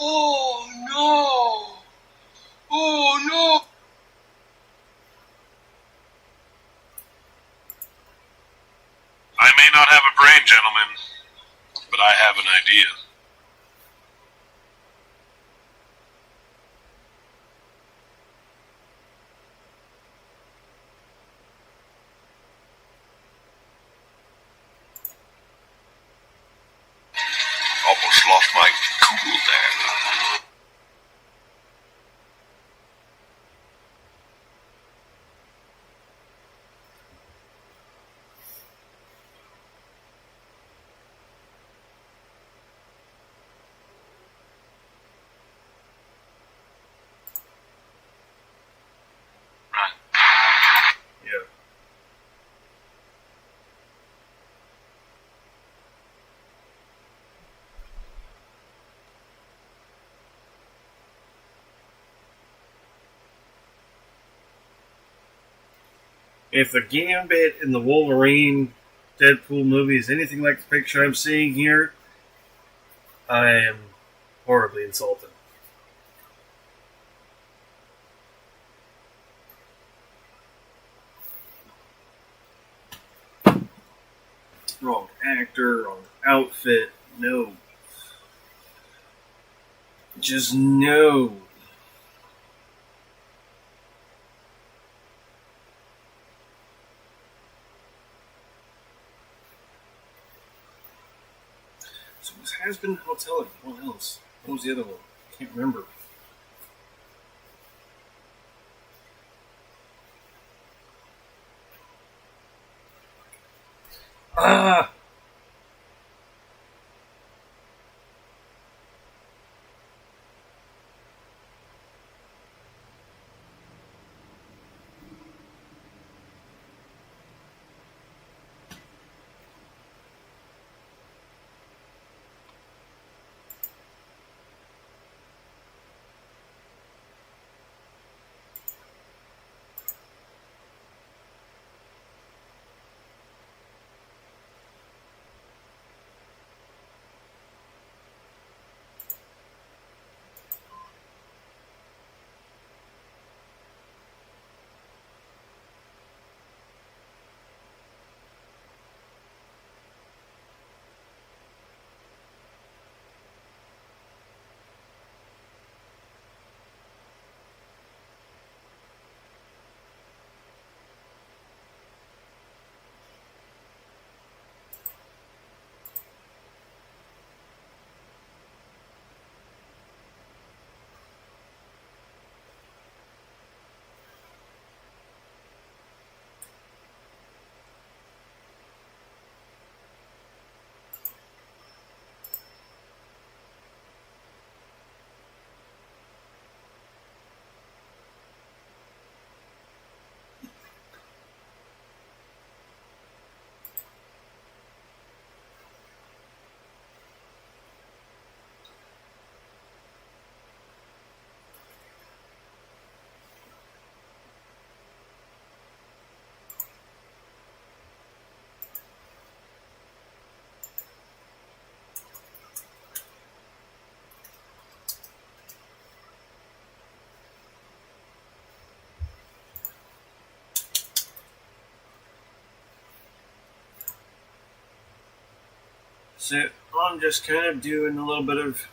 Oh no! Oh no! I may not have a brain, gentlemen, but I have an idea. Almost lost my cool there. Yeah. If the Gambit in the Wolverine Deadpool movie is anything like the picture I'm seeing here, I am horribly insulted. Wrong actor, wrong outfit, no. Just no. So it was Has-Been Hotel. What else? What was the other one? Can't remember. Ah! So I'm just kind of doing a little bit of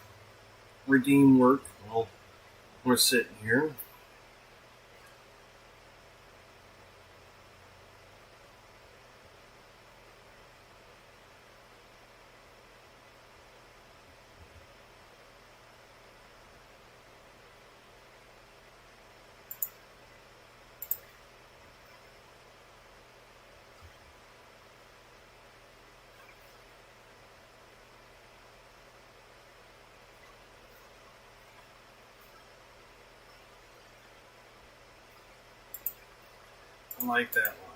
redeem work while we're sitting here. I like that one.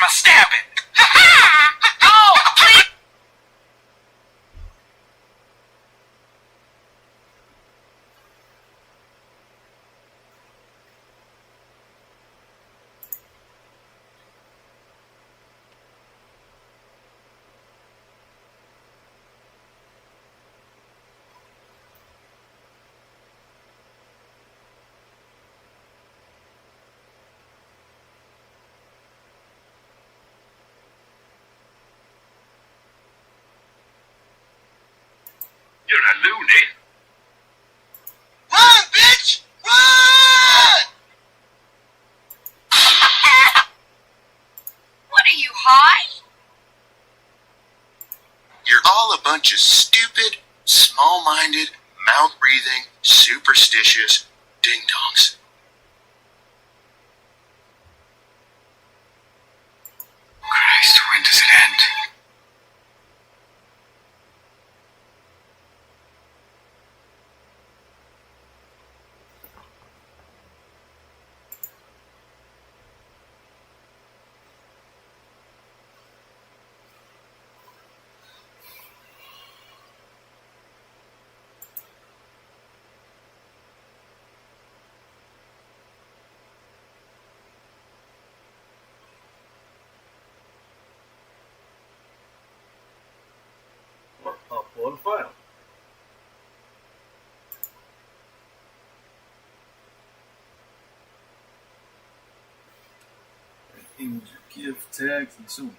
my stabbing. Oh, please. You're a loony. Run, bitch! Run! What are you, high? You're all a bunch of stupid, small-minded, mouth-breathing, superstitious ding-dongs. Christ, when does it end? Or upload a file. Image, GIF, tags, and so on.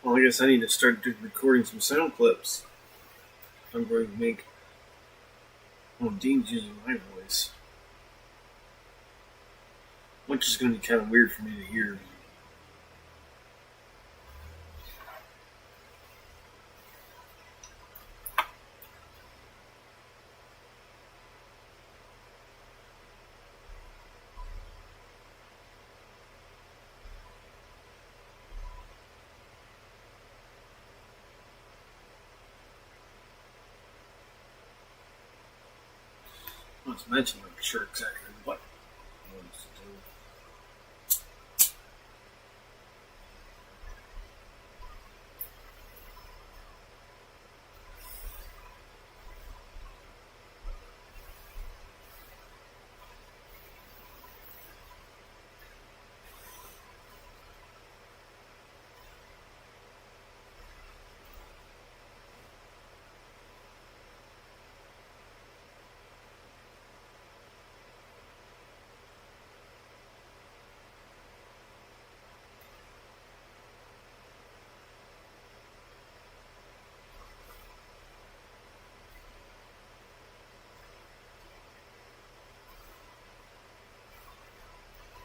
Well, I guess I need to start recording some sound clips. I'm going to make. Oh, Dean's using my voice. Which is going to be kind of weird for me to hear. Not to mention, I'm sure exactly what I want us to do.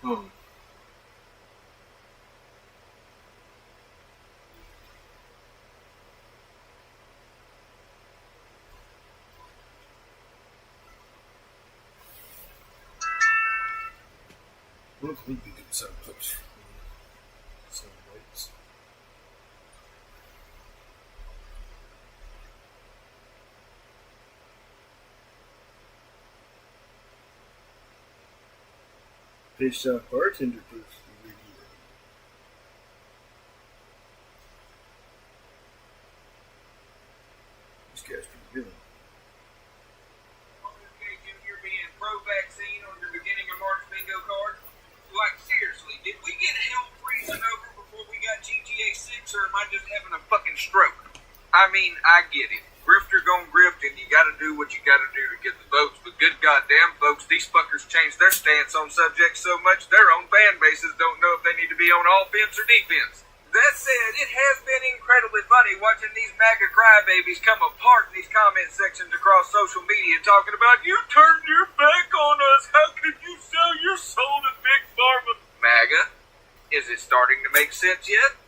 Oh. Well, we can get some clips. Some lights. Fish Shop Bartender Booth Radio. This guy's pretty good. Okay, Junior, being pro-vaccine on your beginning of March bingo card? Like, seriously, did we get hell freezing over before we got GTA 6, or am I just having a fucking stroke? I mean, I get it. Grifter gon' grift, and you gotta do what you gotta do to get the votes, but good goddamn, folks, these fuckers changed their stance on subjects so much their own fan bases don't know if they need to be on offense or defense. That said, it has been incredibly funny watching these MAGA crybabies come apart in these comment sections across social media talking about, you turned your back on us, how could you sell your soul to Big Pharma? MAGA, is it starting to make sense yet?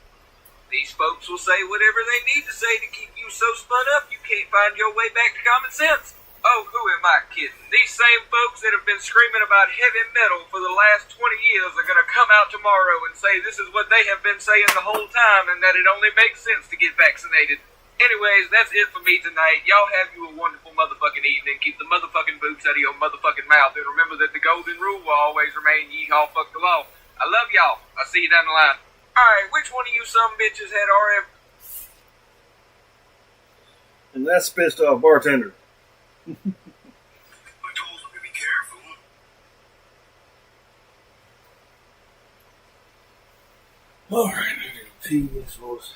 These folks will say whatever they need to say to keep you so spun up you can't find your way back to common sense. Oh, who am I kidding? These same folks that have been screaming about heavy metal for the last 20 years are going to come out tomorrow and say this is what they have been saying the whole time and that it only makes sense to get vaccinated. Anyways, that's it for me tonight. Y'all have you a wonderful motherfucking evening. Keep the motherfucking boots out of your motherfucking mouth. And remember that the golden rule will always remain, yeehaw, fuck the law. I love y'all. I'll see you down the line. Alright, which one of you some bitches had RF? And that's pissed off bartender. I told him to be careful. Alright, I gotta pee this was.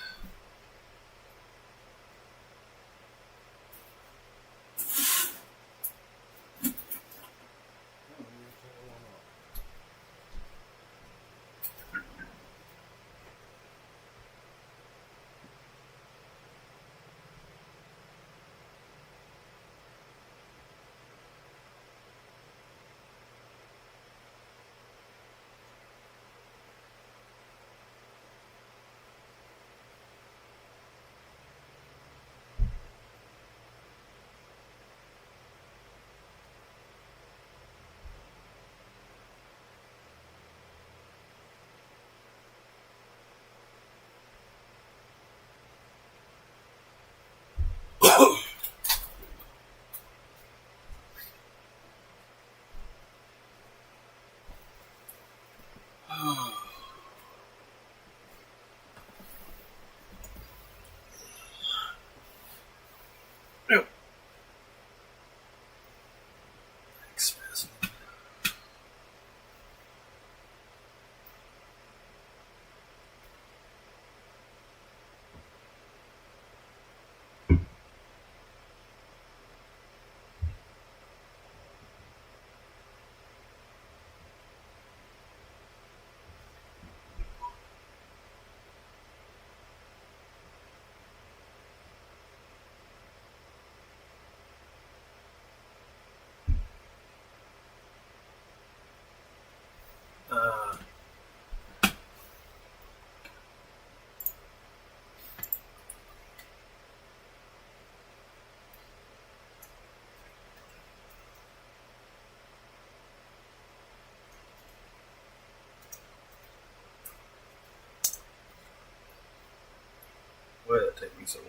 Why did that take me so long?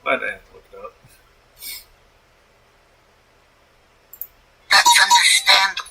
Why'd I have to look it up? That's understandable.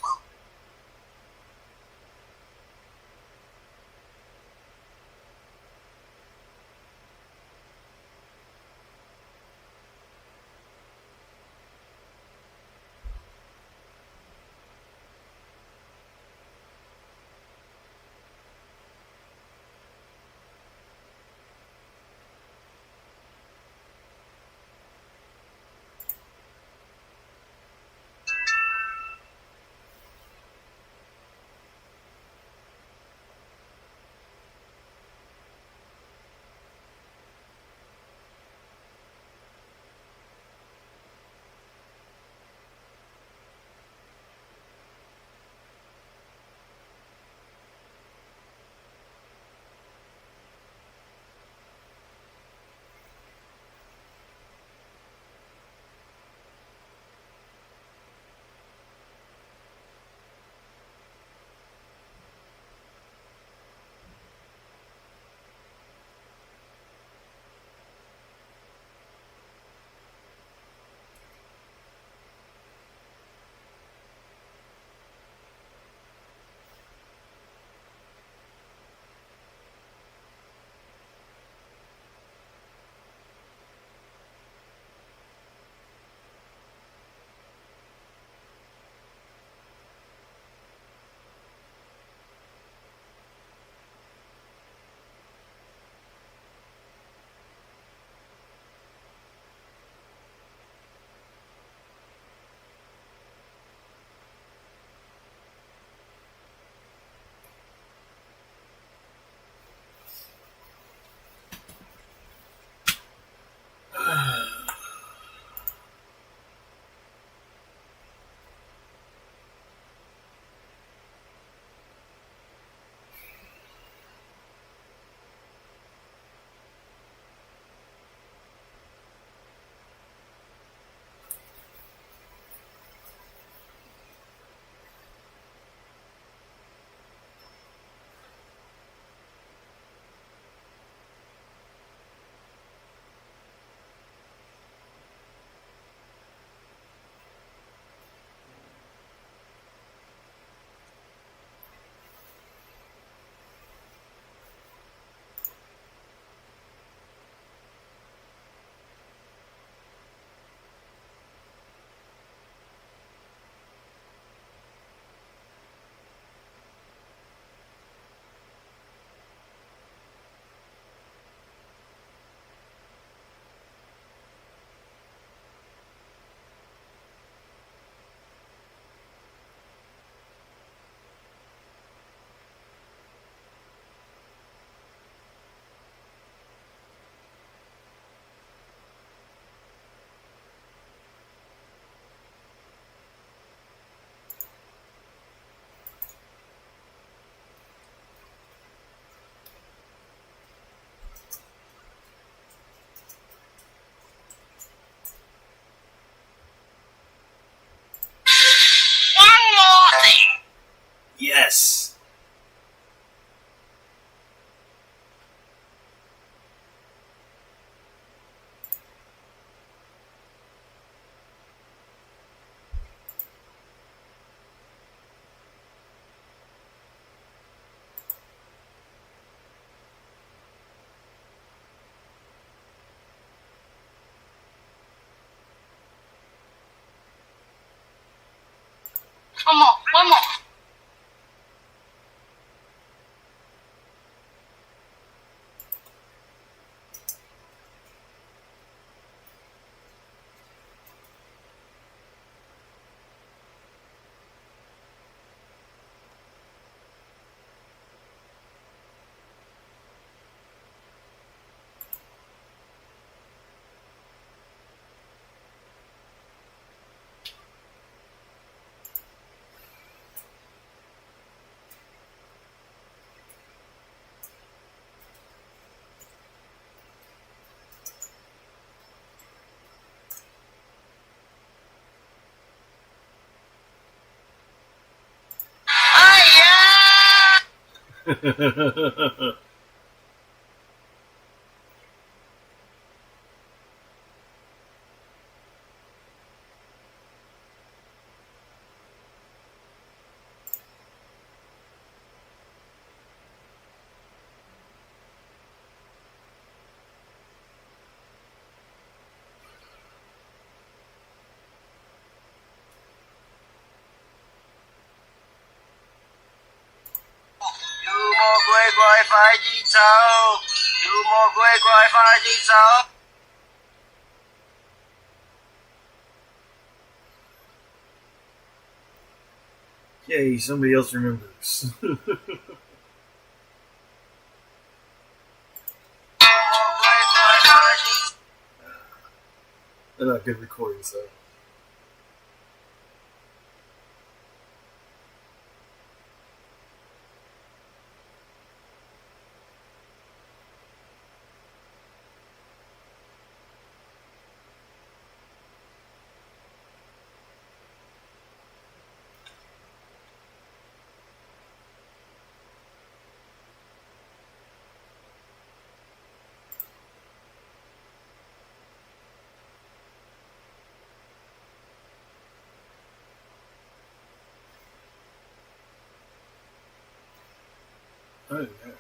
One more. One more. Yay, somebody else remembers. They're not good recordings, though. Oh, yeah.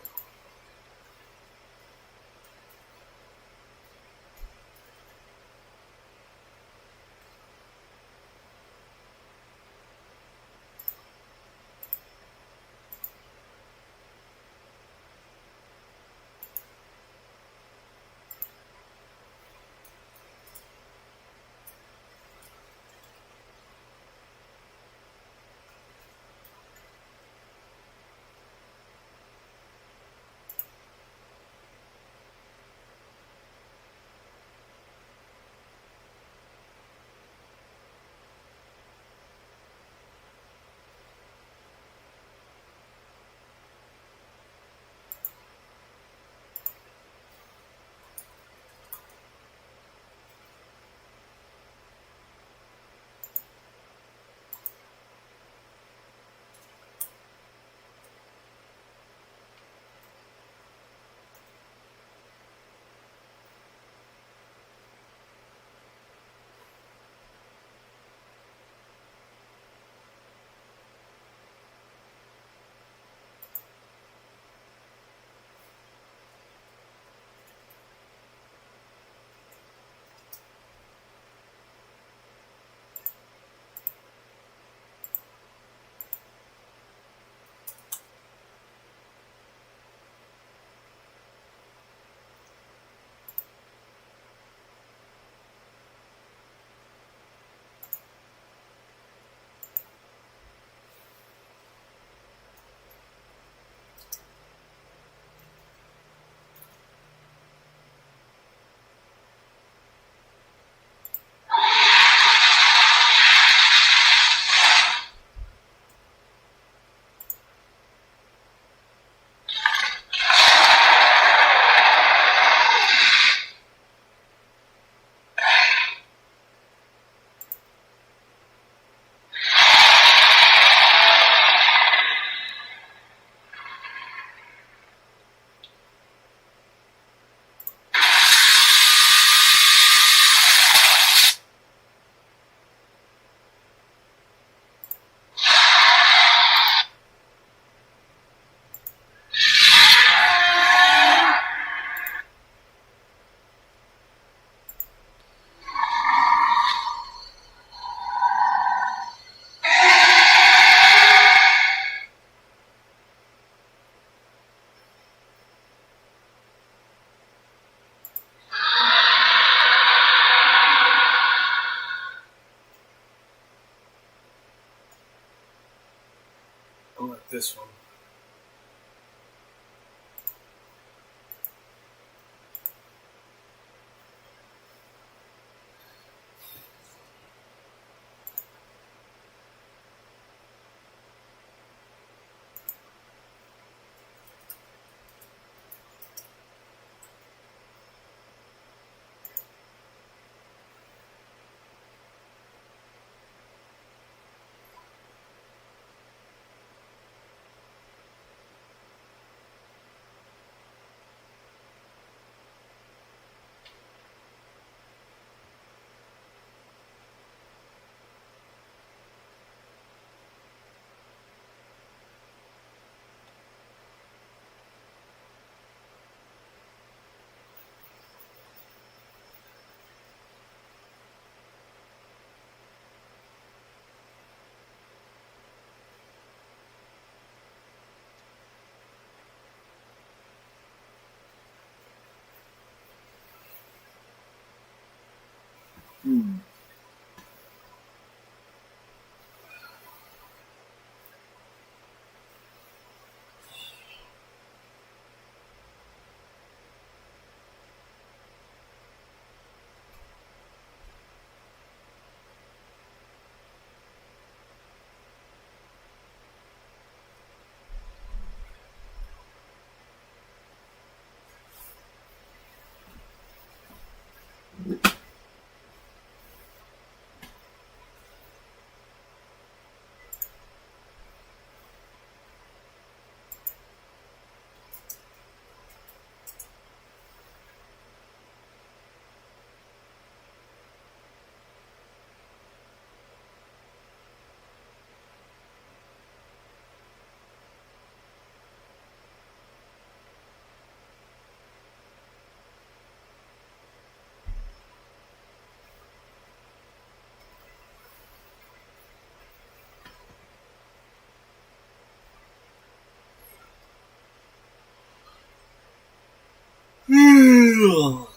Ugh.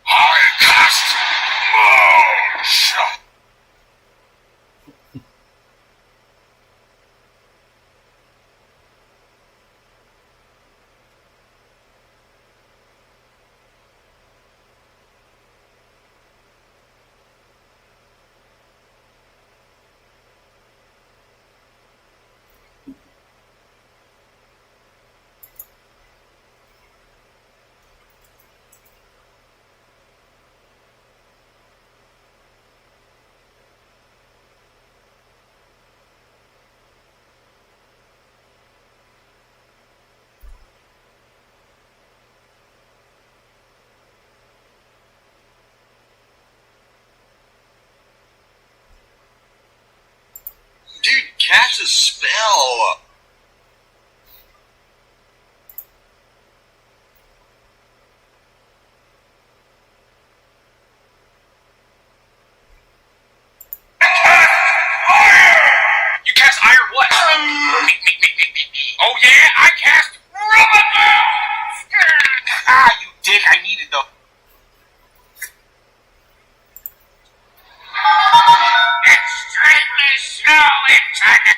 I cast motion. Dude, cast a spell. You cast iron what? Oh yeah, I cast rubber. Ah, you dick! I needed the. Extremely slow internet.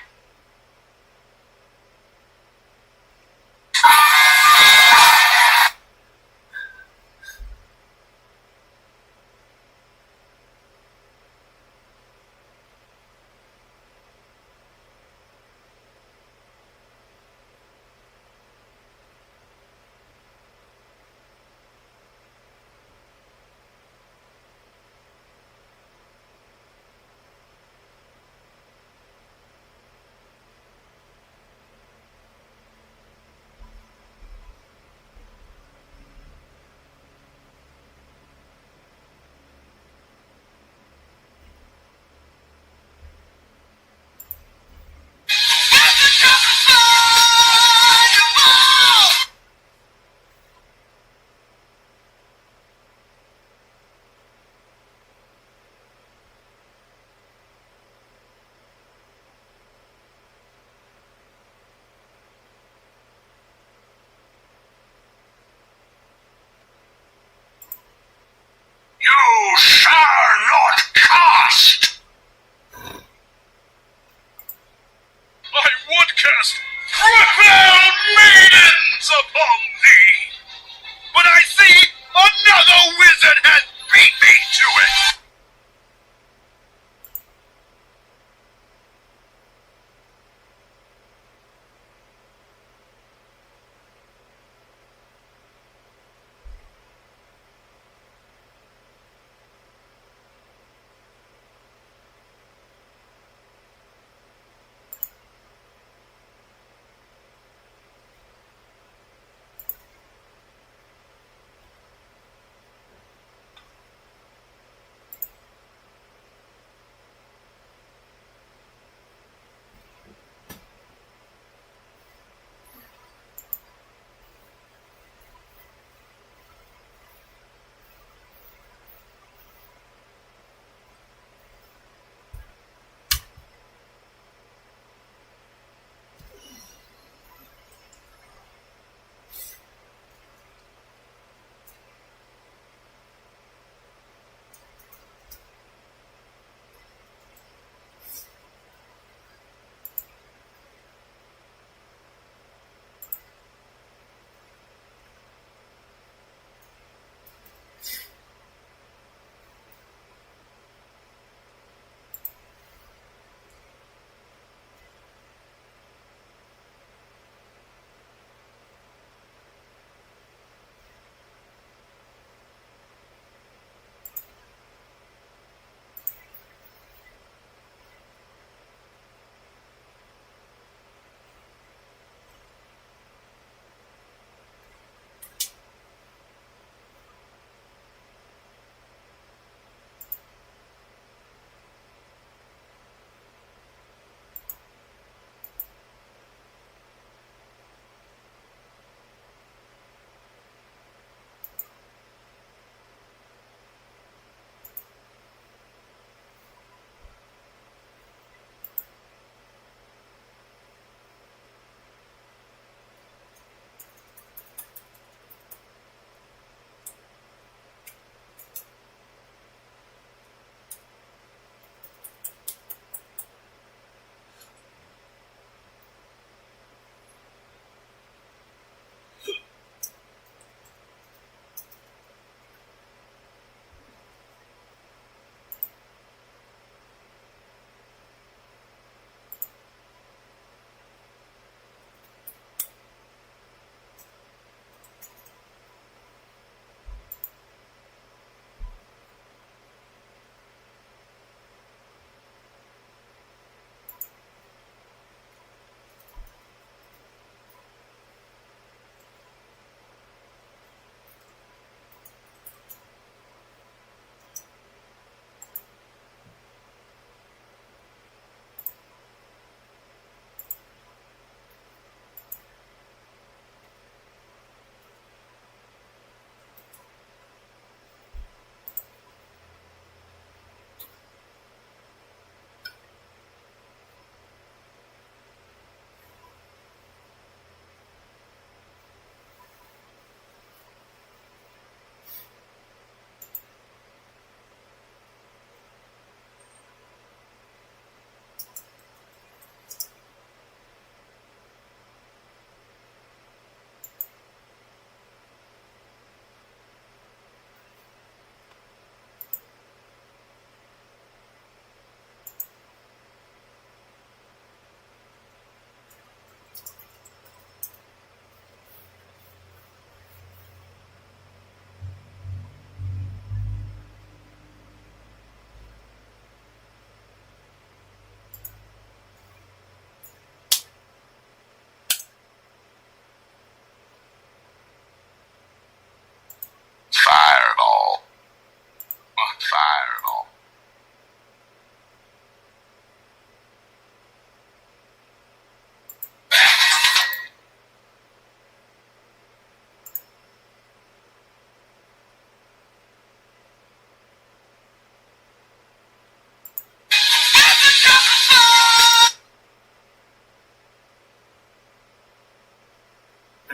You shall not cast! I would cast Profound Maidens upon thee, but I see another wizard has beat me to it!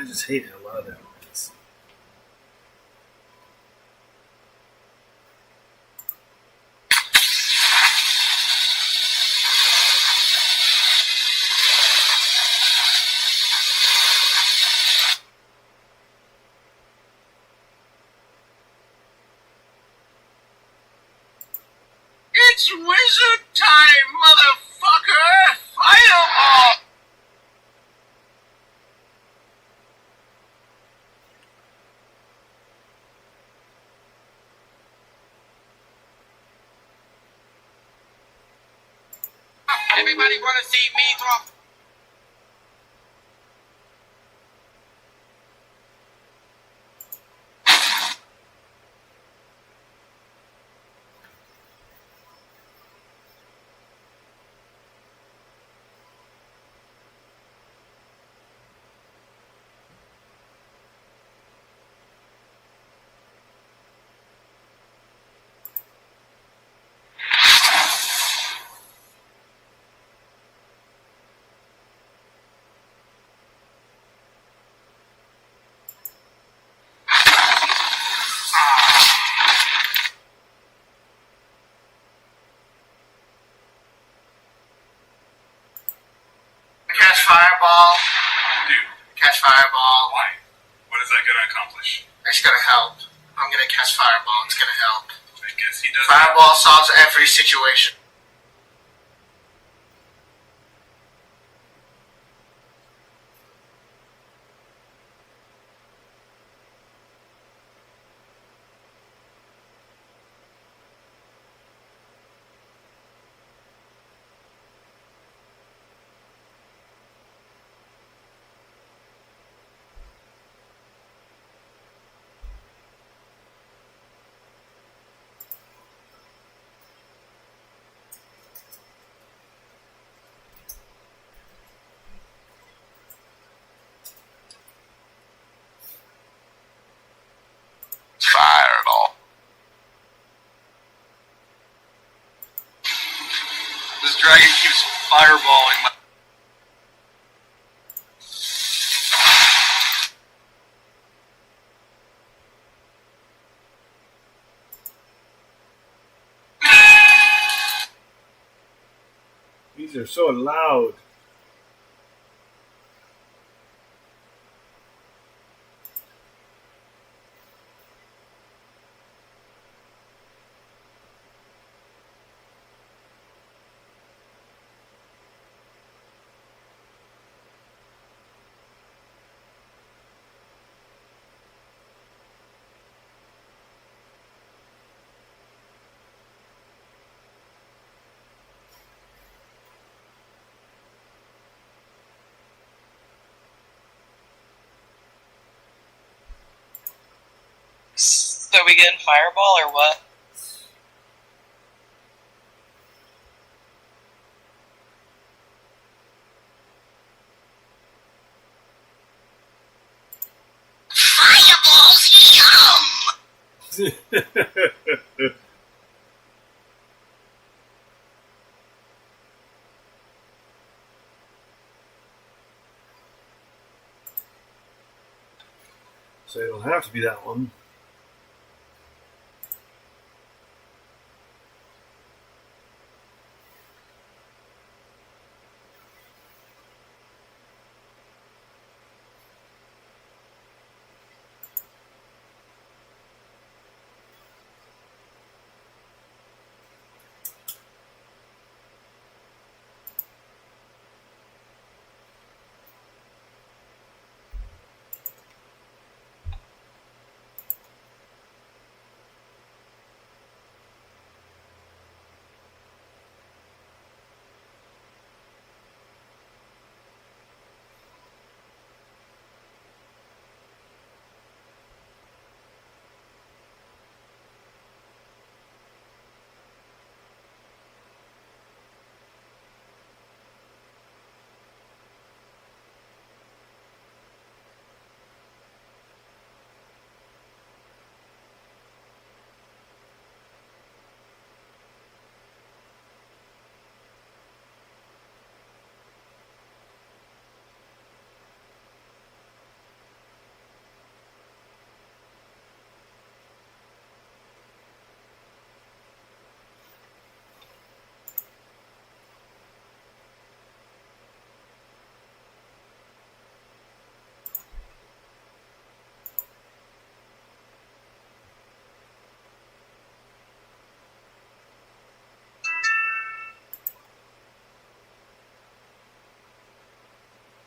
I just hate how loud that is. It's wizard time, motherfucker! Fireball! Everybody wanna see me throw... Catch fireball. Dude. Catch fireball. Why? What is that gonna accomplish? It's gonna help. I'm gonna catch fireball. It's gonna help. I guess he does. Fireball solves every situation. Fireball. This dragon keeps fireballing my... These are so loud. So we getting fireball or what? Fireballs, yum! So it'll have to be that one.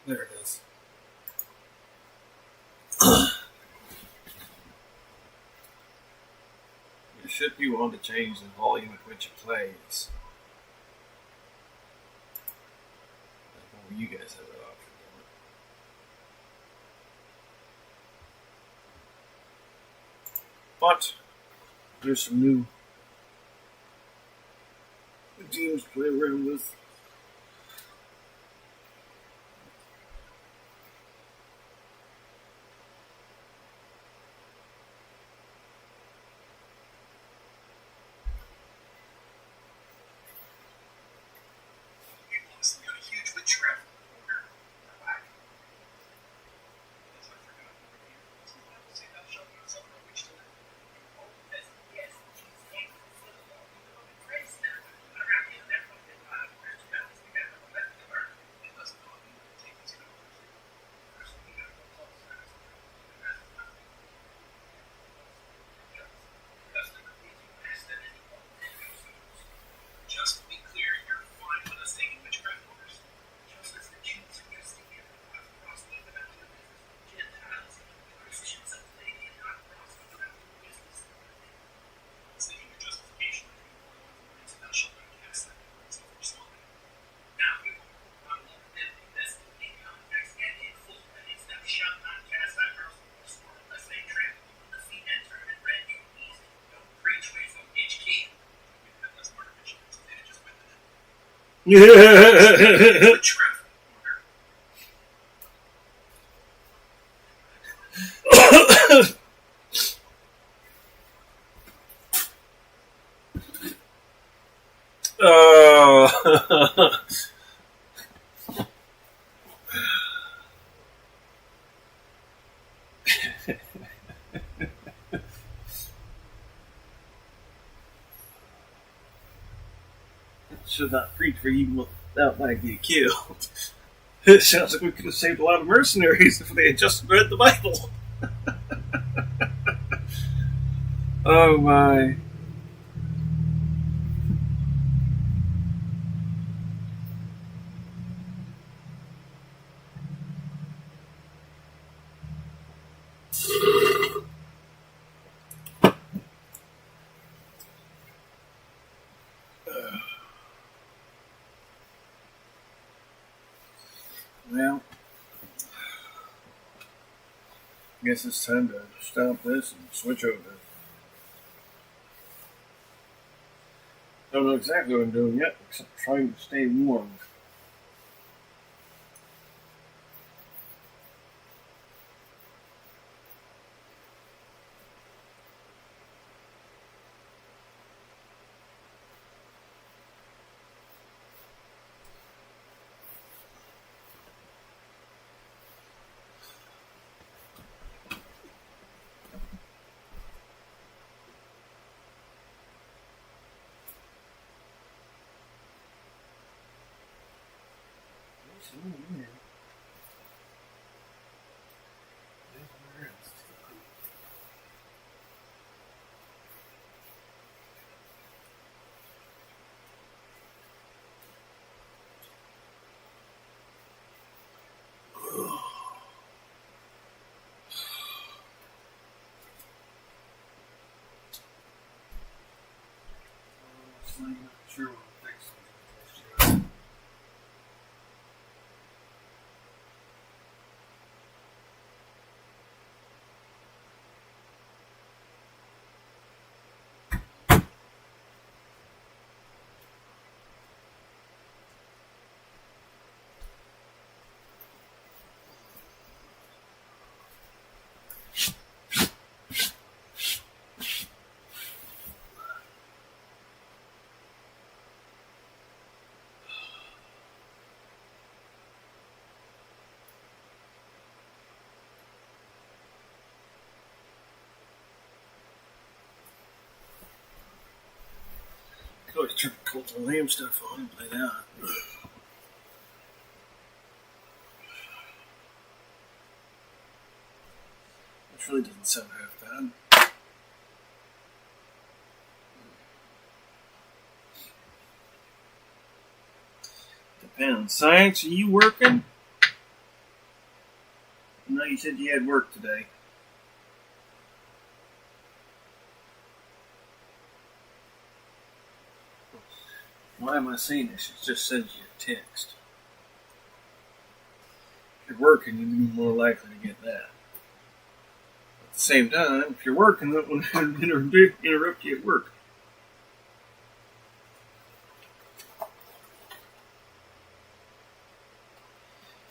There it is. You should be wanting to change the volume at which it plays. Well, you guys have that option. But there's some new games to play around with. Just to be clear, you're fine with us taking witchcraft orders. Just as the Jews investigated across the dimension of Gentiles and Christians of Canadian not across the dimension of business. Stating your justification of your words, thou shalt not cast that words over something. Now we will not look at this in context and in full, that is, thou shalt not cast thy pearls before the sword unless they trample on the feet and turn and rend your knees. Don't preach ways of each king. Should not preach for evil without might get killed. It sounds like we could have saved a lot of mercenaries if they had just read the Bible. Oh my. Well, I guess it's time to stop this and switch over. Don't know exactly what I'm doing yet, except trying to stay warm. Sure we'll fix it. I always turn the Cult of the Lamb stuff on and play that. Which really doesn't sound half bad. Depends. Science, are you working? No, you said you had work today. Why am I saying this? It just sends you a text. If you're working, you're more likely to get that. At the same time, if you're working, that will interrupt you at work.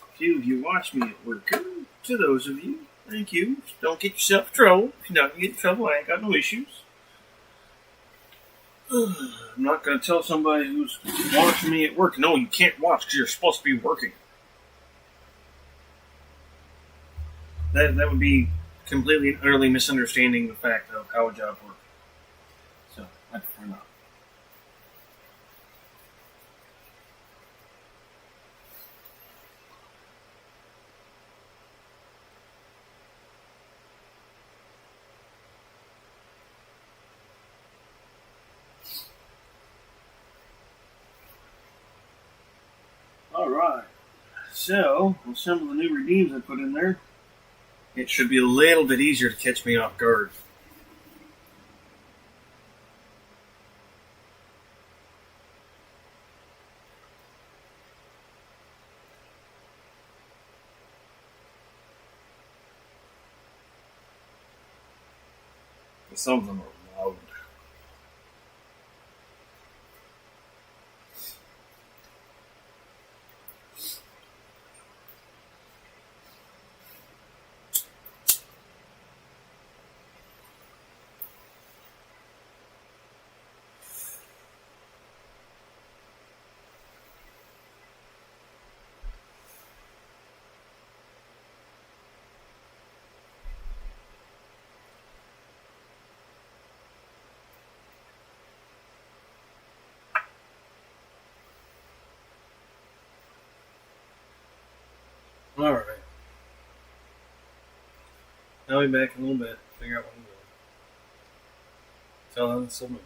A few of you watch me at work. To those of you, thank you. Don't get yourself in trouble. If you're not going to get in trouble, I ain't got no issues. I'm not going to tell somebody who's watching me at work, no, you can't watch because you're supposed to be working. That would be completely and utterly misunderstanding the fact of how a job works. So, I prefer not. Alright, so some of the new redeems I put in there. It should be a little bit easier to catch me off guard. Some of them are loud. Alright. I'll be back in a little bit. Figure out what I'm doing. Tell them so much.